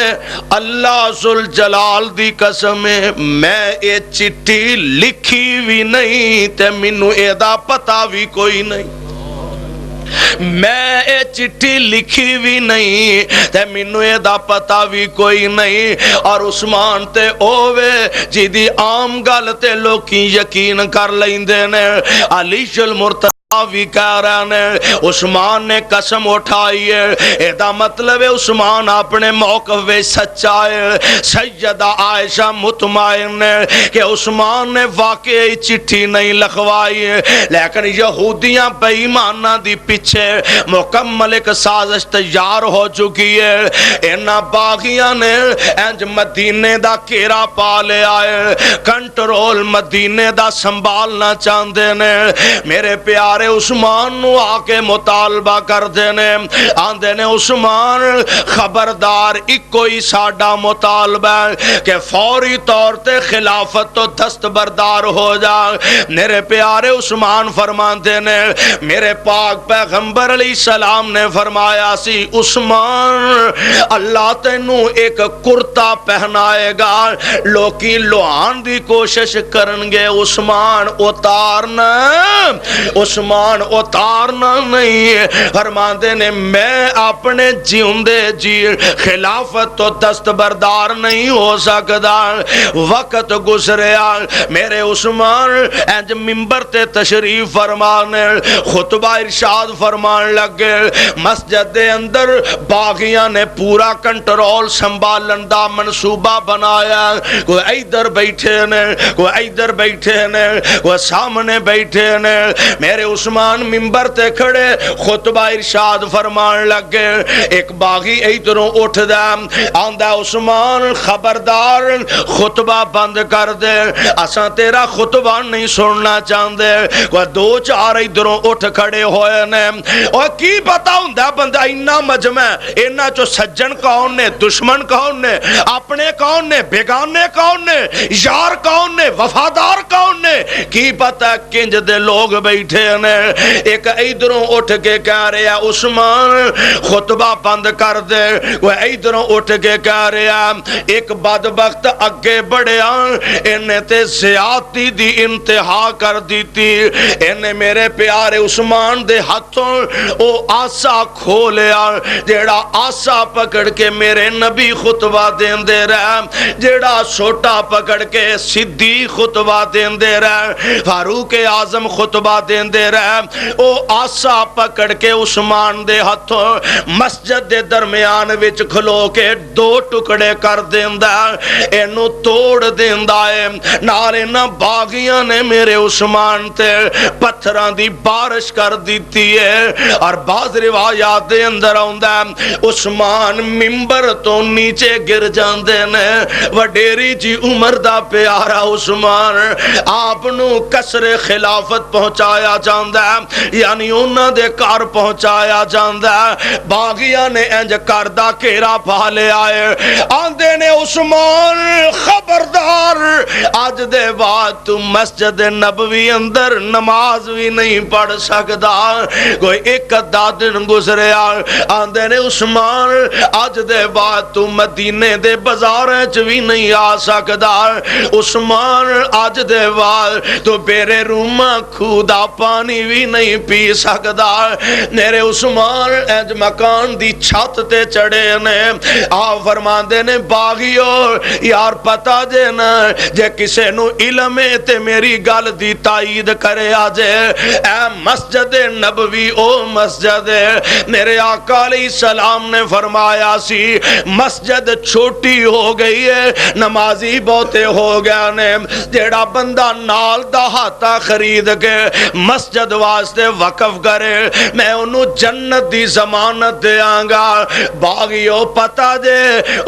اللہ ذوالجلال دی قسم میں اے چٹھی لکھی بھی نہیں تے مینوں اے دا پتہ بھی کوئی نہیں، میں اے چٹھی لکھی بھی نہیں تے مینوں اے دا پتہ بھی کوئی نہیں۔ اور عثمان تے اوے جی دی عام گل تے لوکی یقین کر لیندے نے، علی المرتضی بھی کہہ رہے ہیں عثمان نے قسم اٹھائی ہے، اے دا مطلب ہے عثمان اپنے موقف میں سچا ہے۔ سیدہ عائشہ مطمئن ہے کہ عثمان نے واقعی چٹھی نہیں لکھوائی ہے، لیکن یہودیاں بے ایماناں دی پیچھے مکمل ایک سازش تیار ہو چکی ہے۔ انہاں باغیاں نے انج مدینے دا گھیرا پا لیا ہے، کنٹرول مدینے دا سنبھالنا چاہندے نے۔ میرے پیار عثمان نو آ کے مطالبہ کر دینے، آندے نے عثمان خبردار ایکو ہی ساڈا مطالبہ ہے کہ فوری طور تے خلافت تو دستبردار ہو جا۔ میرے پیارے عثمان فرماندے نے میرے پاک پیغمبر علیہ السلام نے فرمایا سی عثمان اللہ تینوں ایک کرتا پہنائے گا، لوکی لوہان دی کوشش کرنگے عثمان اتارنا، عثمان اتارنا نہیں۔ فرماندے نے میں اپنے جیوندے جی خلافت تو دستبردار نہیں ہو سکتا۔ وقت گزریا، میرے عثمان انج منبر تے تشریف فرمانے خطبہ ارشاد فرمان لگے، مسجد دے اندر باغیاں نے پورا کنٹرول سنبھالن دا منصوبہ بنایا، کوئی ادھر بیٹھے نے، کوئی ادھر بیٹھے نے، کوئی سامنے بیٹھے نے۔ میرے عثمان منبر تے کھڑے خطبہ ارشاد فرمان لگے، ایک باغی ادھروں اٹھ دا آندا عثمان خبردار خطبہ بند کر دے، اساں تیرا خطبہ نہیں سننا چاہندے۔ کوئی دو چار ادھروں اٹھ کھڑے ہوئے نے، اور کی پتا ہوندا بندہ انہاں مجمع انہاں چو سجن کون نے، دشمن کون نے، اپنے کون نے، بیگانے کون نے، یار کون نے، وفادار کون نے، کی پتا کنج دے لوگ بیٹھے نے۔ ایک ادھروں اٹھ کے کہہ رہا عثمان خطبہ بند کر دے، وہ ادھروں اٹھ کے کہہ رہا ایک بدبخت اگے بڑھیا، انہیں تے زیادتی دی انتہا کر دیتی، انہیں میرے پیارے عثمان دے ہاتھوں او آسا کھولیا، جیڑا آسا پکڑ کے میرے نبی خطبہ دین دے رہا، جیڑا سوٹا پکڑ کے صدیق خطبہ دین دے رہا، فاروق اعظم خطبہ دین دے رہا، او آسا پکڑ کے عثمان دے ہاتھوں مسجد دے درمیان وچ کھلو کے دو ٹکڑے کر دیندا، اینو توڑ دیندا ہے۔ نال انہاں باغیاں نے میرے عثمان تے پتھراں دی بارش کر دیتی ہے، اور بعض روایات دے اندر آوندا عثمان منبر تو نیچے گر جاندے نے۔ وڈیری جی عمر دا پیارا عثمان آپ نو کسر خلافت پہنچایا جاندا ہے، یعنی انہاں دے گھر پہنچایا جاندا ہے۔ باغیاں نے انج کردہ گھیرا پا لے آئے، آندے نے عثمان خبردار اج دے بعد تو مسجد نبوی اندر نماز بھی نہیں پڑھ سکدا۔ کوئی ایک ادھا دن گزریا، آندے نے عثمان اج دے بعد تو مدینے دے بازاراں چ بھی نہیں آ سکدا۔ عثمان اج دے بعد تو بیرے روما کھودا پانی پانی بھی نہیں پی سکدا۔ میرے عثمان انج مکان دی چھت تے چڑھے نے، آپ فرماندے نے باغیو یار پتہ دے نا جے کسے نو علم ہے تے میری گل دی تائید کرے آجے، اے مسجد نبوی او مسجد ہے۔ میرے آقا علیہ السلام نے فرمایا سی مسجد چھوٹی ہو گئی ہے، نمازی بہتے ہو گیا نے، جیڑا بندہ نال دا ہاتھا خرید کے مسجد واسطے وقف کرے میں انہوں جنت دی ضمانت دیاں گا۔ باغیو پتہ دے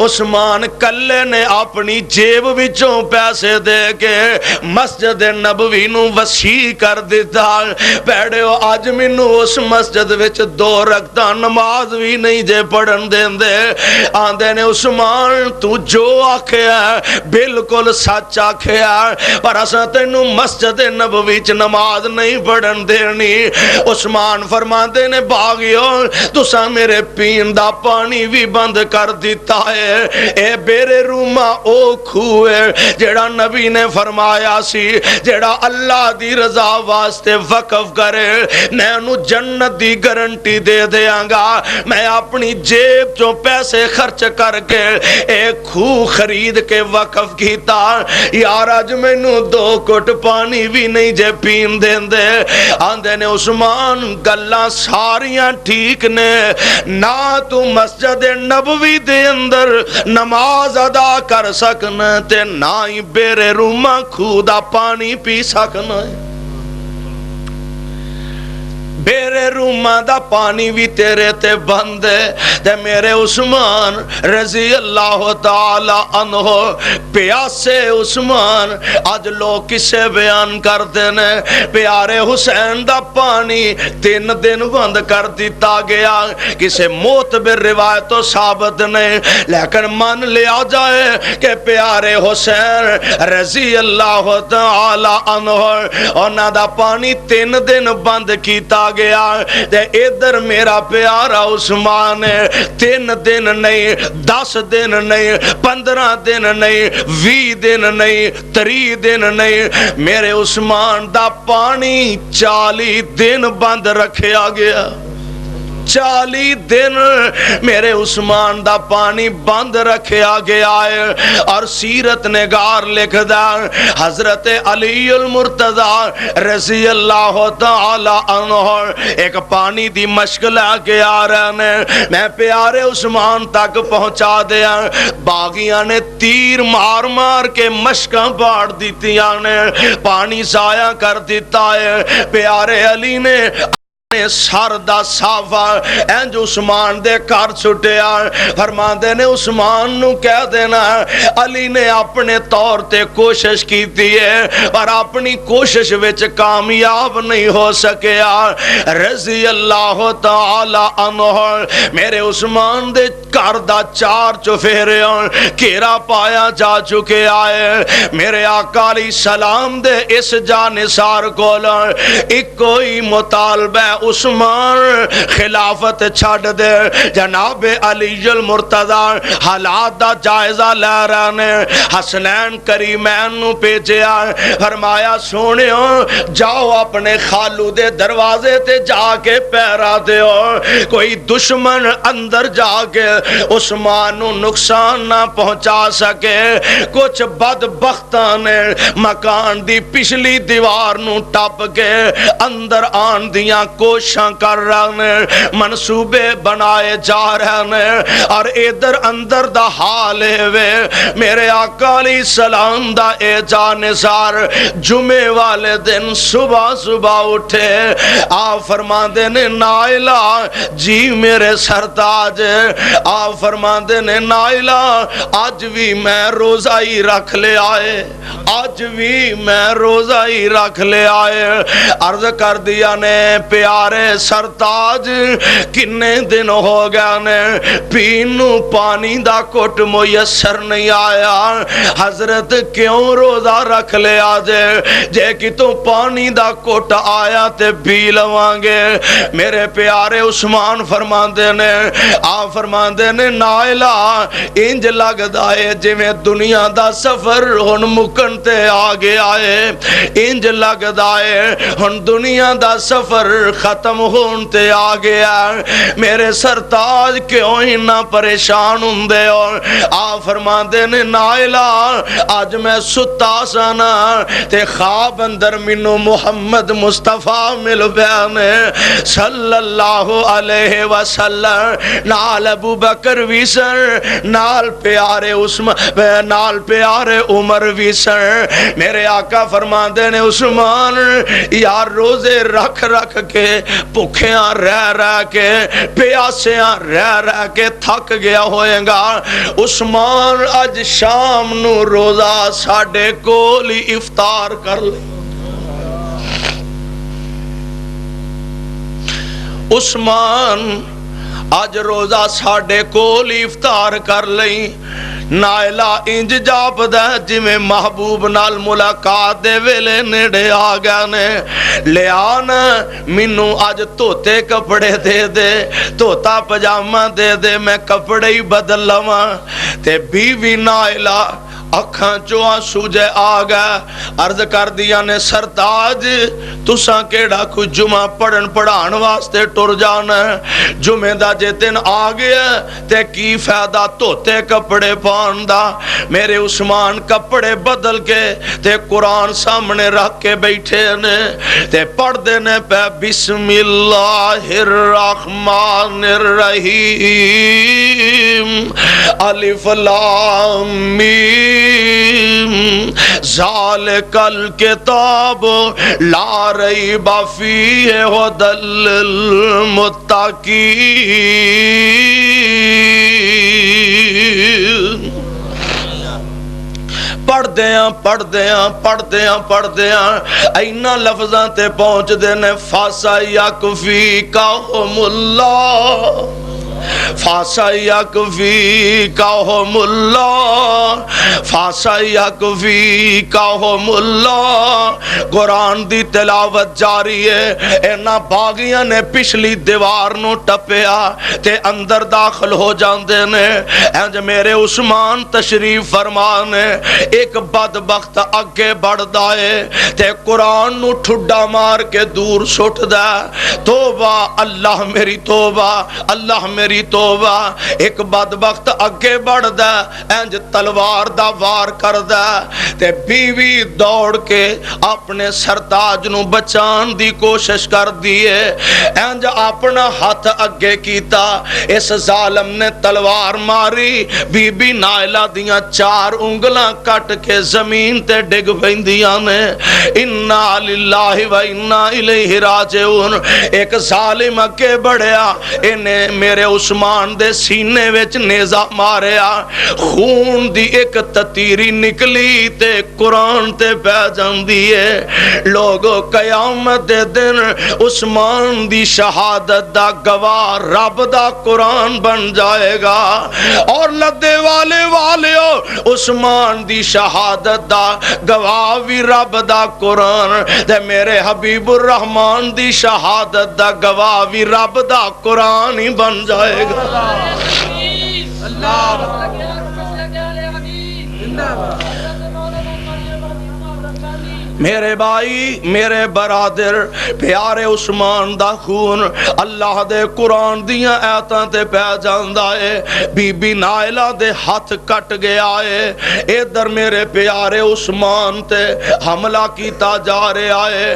عثمان کلے نے اپنی جیب وچوں پیسے دے کے مسجد نبوی نو وسیع کر دیتا۔ پیڑیو آج مینوں اس مسجد وچ 2 رکعتاں نماز بھی نہیں جے پڑھن دیندے۔ آندے نے عثمان تو جو آکھیا بالکل سچ آکھیا، پر اساں تینوں مسجد نبوی وچ نماز نہیں پڑھن دینی۔ عثمان فرماندے نے باغیو تساں میرے پین دا پانی بھی بند کر دیتا ہے، اے بیرے روما او کھوئے جیڑا نبی نے فرمایا سی جیڑا اللہ دی رضا واسطے وقف کرے میں انہوں جنت دی گارنٹی دے دیاں گا۔ میں اپنی جیب چوں پیسے خرچ کر کے ایک کھو خرید کے وقف کیتا، یار آج میں نو 2 گھٹ پانی بھی نہیں جے پین دین دے۔ آندے نے عثمان گلاں ساریاں ٹھیک نے، نہ تو مسجد نبوی دے اندر نماز ادا کر سکنا تے نہ ہی بیرے روما کھودا پانی پی سکنا ہے۔ بیرے روما دا پانی بھی تیرے تے بند ہے تے میرے عثمان رضی اللہ تعالی عنہ پیاسے عثمان آج لوگ کسے بیان کر دینے پیارے حسین دا پانی 3 دن بند کر دیتا گیا، کسے معتبر روایت تو ثابت نہیں، لیکن مان لیا جائے کہ پیارے حسین رضی اللہ تعالی عنہ انہاں دا پانی 3 دن بند کیتا گیا۔ تے ادھر میرا پیارا عثمان 3 دن نہیں، 10 دن نہیں، 15 دن نہیں، 20 دن نہیں، 30 دن نہیں، میرے عثمان دا پانی 40 دن بند رکھیا گیا۔ 40 دن میرے عثمان دا پانی بند رکھیا گیا ہے۔ اور سیرت نگار لکھ دا حضرت علی المرتضی رضی اللہ تعالی عنہ ایک پانی دی مشک لے کے آ رہے نے، میں پیارے عثمان تک پہنچا دیا، باغیاں نے تیر مار مار کے مشکاں پاڑ دیتیاں نے، پانی ضائع کر دیتا ہے۔ پیارے علی نے سر دا صافا انج عثمان دے کر چھٹیا، فرماندے نے عثمان نو کہہ دینا علی نے اپنے طور تے کوشش کیتی ہے پر اپنی کوشش وچ کامیاب نہیں ہو سکیا۔ رضی اللہ تعالی عنہ میرے عثمان دے کر دا 4 چفیریاں گھیرا پایا جا چکے آئے۔ میرے آقا علیہ السلام دے اس جانثار کول ایک کوئی مطالبہ عثمان خلافت چھڑ دے، جناب علی المرتضی حالات دا جائزہ لے رہے نے، حسنین کریمین نو بھیجیا، فرمایا سونیو جاؤ اپنے خالو دے دروازے تے جا کے پہرا دیو، کوئی دشمن اندر جا کے عثمان نو نقصان نہ پہنچا سکے۔ کچھ بدبختاں نے مکان دی پچھلی دیوار نو ٹپ کے اندر آن دیاں کوشاں کر رہے ہیں، منصوبے بنائے جا رہے ہیں، اور ادھر اندر دا حال ہے میرے آقا علیہ السلام دا اے جانثار جمعے والے دن صبح صبح اٹھے، آپ فرماندے نے نائلہ جی میرے سرتاج، آپ فرماندے نے نائلہ آج بھی میں روزہ ہی رکھ لے آئے، آج بھی میں روزہ ہی رکھ لے آئے۔ عرض کر دیا نے پیار پیارے سرتاج کنے دن ہو گیا نے پینو پانی دا کٹ میسر نہیں آیا، حضرت کیوں روزہ رکھ لیا جے کہ تو پانی دا کٹ آیا تے پی لوانگے۔ میرے پیارے عثمان فرماندے نے فرماندے نے نائلہ انج لگدا ہے جویں دنیا دا سفر ہن مکن تے آگے آئے، انج لگدا ہے ہن دنیا دا سفر ختم ہون تے آگے آئے۔ میرے سرتاج کیوں نہ پریشان ہوندے ہو؟ فرماندے نے نائلہ آج میں ستا سانا تے خواب اندر منو محمد مصطفیٰ مل بیانے صلی اللہ علیہ وسلم، نال ابو بکر ویسر، نال پیارے عثمان، نال پیارے عمر ویسر۔ میرے آقا فرماندے نے عثمان یار روزے رکھ رکھ کے بھوکیاں رہ کے پیاسیاں رہ کے تھک گیا ہوئے گا، عثمان اج شام نو روزہ ساڈے کول ہی افطار کر لے۔ عثمان اج روزہ ساڈے کول ہی افطار کر لئی۔ نائلہ انج جاپدا جویں محبوب نال ملاقات دے ویلے نیڑے آ گیا نے، لے آنا مینوں اج توتے کپڑے دے دے، توتا پجامہ دے دے، میں کپڑے ہی بدل لواں۔ تے بیوی نائلہ اکھاں چوں آنسو جے آ گئے، عرض کر دیا نے سرتاج تساں کیڑا کوئی جمعہ پڑھن پڑھان واسطے ٹر جانا ہے، جمعہ دا جے دن آ گیا تے کی فائدہ توتے کپڑے پان دا۔ میرے عثمان کپڑے بدل کے تے قرآن سامنے رکھ کے بیٹھے نے تے پڑھ دینے پہ بسم اللہ الرحمن الرحیم الف لام میم ذالک الکتاب لا ریب فیہ ھدی للمتقین۔ پڑھ دیاں اینا لفظاں تے پہنچ دینے فَسَيَكْفِيكَهُمُ اللَّهُ فَسَيَكْفِيكَهُمُ اللَّهُ۔ قرآن دی تلاوت جاری ہے۔ اینا باغیاں نے پچھلی دیوار نو ٹپیا تے اندر داخل ہو جاندے نے۔ انج میرے عثمان تشریف فرمانے ایک بدبخت اگے بڑھ دائے تے قرآن نو ٹھڈا مار کے دور سٹ دا، توبہ اللہ میری توبہ، اللہ میری توبہ۔ ایک بدبخت اگے بڑھ دا، انج تلوار دا وار کر دا تے بیوی دوڑ کے اپنے سرتاج نو بچان دی کوشش کر دیے، انج اپنا ہاتھ اگے کیتا، اس ظالم نے تلوار ماری، بی بی نائلہ دیاں 4 انگلاں کٹ کے زمین تے ڈگ پیندیاں نے۔ انا للہ و انا الیہ راجعون۔ ایک ظالم اگے بڑھیا، انہیں میرے عثمان دے سینے وچ نیزہ ماریا، خون دی ایک تتیری نکلی تے قرآن تے پہ جاندی ہے۔ لوگو قیامت دے دن عثمان دی شہادت دا گواہ رب دا قرآن بن جائے گا، اور لدے والے عثمان دی شہادت دا گواہ بھی رب دا قرآن تے میرے حبیب الرحمن دی شہادت دا گواہ بھی رب دا قرآن ہی بن جائے گا۔ میرے بھائی، میرے برادر، پیارے عثمان دا خون اللہ دے قرآن دیاں آیتاں تے پہ جاندا ہے۔ بی بی نائلہ دے ہاتھ کٹ گیا ہے، ادھر میرے پیارے عثمان تے حملہ کیتا جا رہا ہے،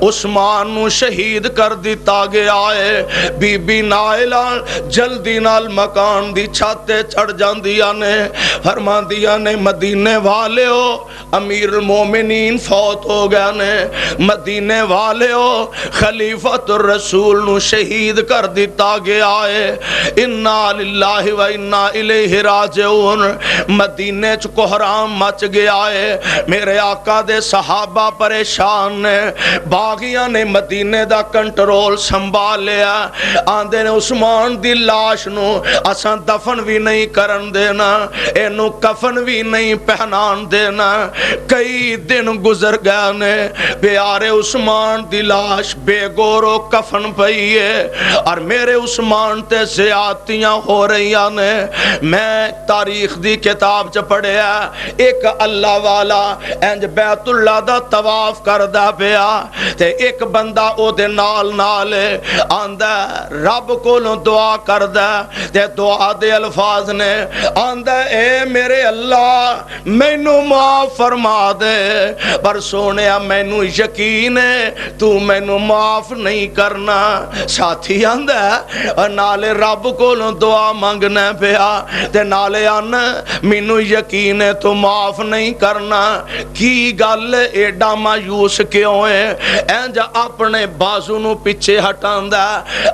عثمان نو شہید کر دیتا گیا ہے۔ بی بی نائلہ جلدی نال مکان دی چھت تے چڑھ جاندیاں نے، فرماندیاں نے مدینے والے ہو، امیر المومنین فوت ہو ہو گئے نے مدینے والے ہو خلیفۃ الرسول نو شہید کر دیتا گیا ہے انا للہ و انا الیہ راجعون مدینے چ کوہرام مچ گیا ہے میرے آقا دے صحابہ پریشان نے باغیاں نے مدینے دا کنٹرول سنبھال لیا آندے نے عثمان دی لاش نو اساں دفن بھی نہیں کرن دینا اینو کفن بھی نہیں پہنان دینا کئی دن گزر گئے نے پیارے عثمان دی لاش بے گورو کفن پئی ہے اور میرے عثمان تے زیادتیاں ہو رہی نے میں تاریخ دی کتاب چ پڑھیا ایک اللہ والا انج بیت اللہ دا طواف کردا پیا تے ایک بندہ او دے نال نال آندا رب کولوں دعا کردا تے دعا دے الفاظ نے آندا اے میرے اللہ مینوں معاف فرما دے پر سونیا مینوں یقین ہے تو مینوں معاف نہیں کرنا ساتھی آندا نالے رب کولوں دعا منگنا پیا تے نالے آن مینوں یقین ہے تو معاف نہیں کرنا کی گل ایڈا مایوس کیوں ہے انج اپنے بازو نو پیچھے ہٹاندا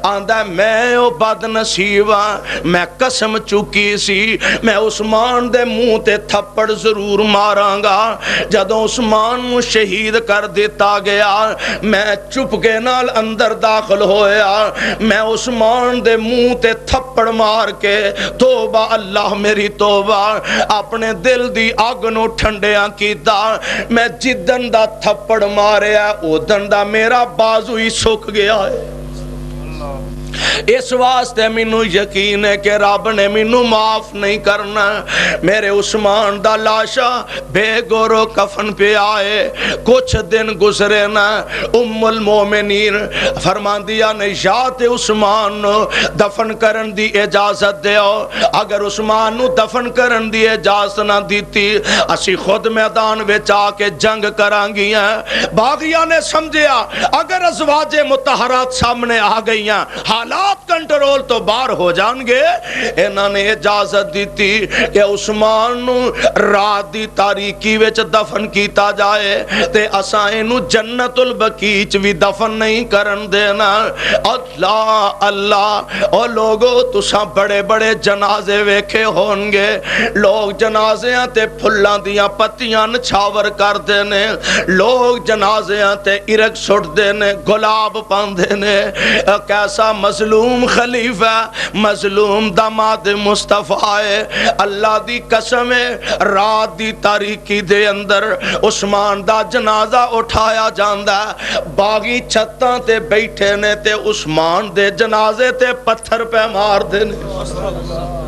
آندا میں او بد نصیب ہاں میں قسم چکی سی میں عثمان دے منہ تے تھپڑ ضرور ماراں گا جدوں عثمان نو شہید کر دیتا گیا میں چپکے نال اندر داخل ہویا میں عثمان دے منہ تے تھپڑ مار کے توبہ اللہ میری توبہ اپنے دل دی اگ نو ٹھنڈیاں کیتا میں جدن دا تھپڑ ماریا اودن دا میرا بازو ہی سک گیا ہے اس واسطے مینوں یقین ہے کہ رب نے مینوں معاف نہیں کرنا میرے عثمان دا لاشا بے گورو کفن پہ آئے کچھ دن گزرے نا ام المومنین فرماندیا نے یا تے عثمان نو دفن کرن دی اجازت دیو اگر عثمان نو دفن کرن دی اجازت نہ دیتی اسی خود میدان وچ آ کے جنگ کرانگیاں باغیاں نے سمجھیا اگر ازواج مطہرات سامنے آ گئیاں حالات کنٹرول تو باہر ہو جان گے انہوں نے اجازت دیتی کہ عثمان نو رات دی تاریکی وچ دفن کیتا جائے تے اساں اینو جنت البقیع وی دفن نہیں کرن دینا اللہ اللہ او لوگو تساں بڑے بڑے جنازے ویکھے ہون گے لوگ جنازیاں تے پھلاں دیاں پتیاں نچھاور کر دینے لوگ جنازیاں تے ارگ سٹ دینے گلاب پاندے نے کیسا مظلوم خلیفہ مظلوم داماد مصطفیٰ ہے اللہ دی قسم ہے رات دی تاریکی دے اندر عثمان دا جنازہ اٹھایا جاندا باغی چھتاں تے بیٹھے نے تے عثمان دے جنازے تے پتھر پہ مار دینے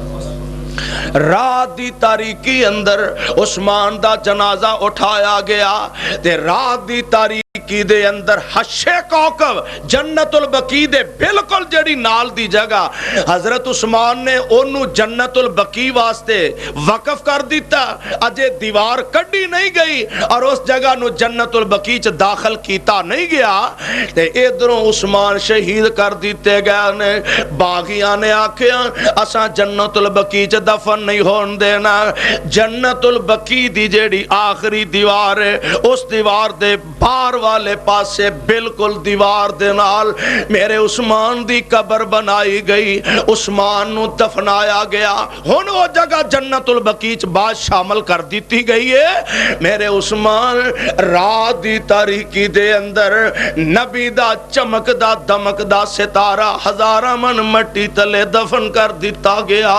رات دی تاریکی اندر عثمان دا جنازہ اٹھایا گیا تے رات دی تاریکی دے اندر حشے کوکب جنت البقیع دے بالکل جڑی نال دی جگہ حضرت عثمان نے انہوں جنت البقیع واسطے وقف کر دیتا اجے دیوار کڈی نہیں گئی اور اس جگہ نو جنت البقیع داخل کیتا نہیں گیا تے ادھروں عثمان شہید کر دیتے گئے نے باغیاں نے آکھیا اساں جنت البقیع دفن نہیں ہون دینا جنت البقیع دی جیڑی آخری دیوار ہے اس دیوار دے باہر والے پاسے بالکل دیوار دے نال میرے عثمان دی قبر بنائی گئی عثمان نو دفنایا گیا ہن وہ جگہ جنت البقیع بعد شامل کر دیتی گئی ہے میرے عثمان رات دی تاریکی دے اندر نبی دا چمک دا دمک دا ستارہ ہزاراں من مٹی تلے دفن کر دیتا گیا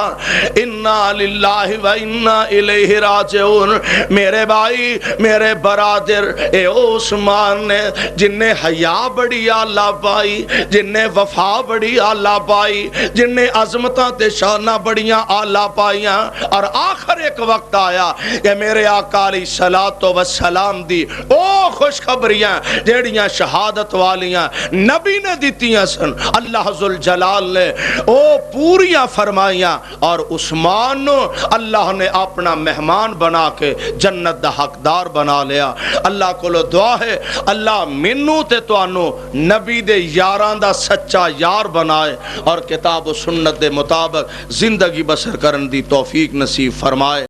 انا للہ و انا الیہ راجعون میرے بھائی میرے برادر اے عثمان نے جن نے حیا بڑی آلہ پائی جن نے وفا بڑی آلہ پائی جن نے عظمتاں تے شانہ بڑیاں آلہ پائیاں اور آخر ایک وقت آیا کہ میرے آقا علیہ الصلوۃ والسلام دی او خوشخبریاں جیڑیاں شہادت والیاں نبی نے دیتیاں سن اللہ ذوالجلال نے او پوریاں فرمائیاں اور عثمان نو اللہ نے اپنا مہمان بنا کے جنت دا حقدار بنا لیا اللہ کو لو دعا ہے اللہ منو تے توانو نبی دے یاران دا سچا یار بنائے اور کتاب و سنت دے مطابق زندگی بسر کرن دی توفیق نصیب فرمائے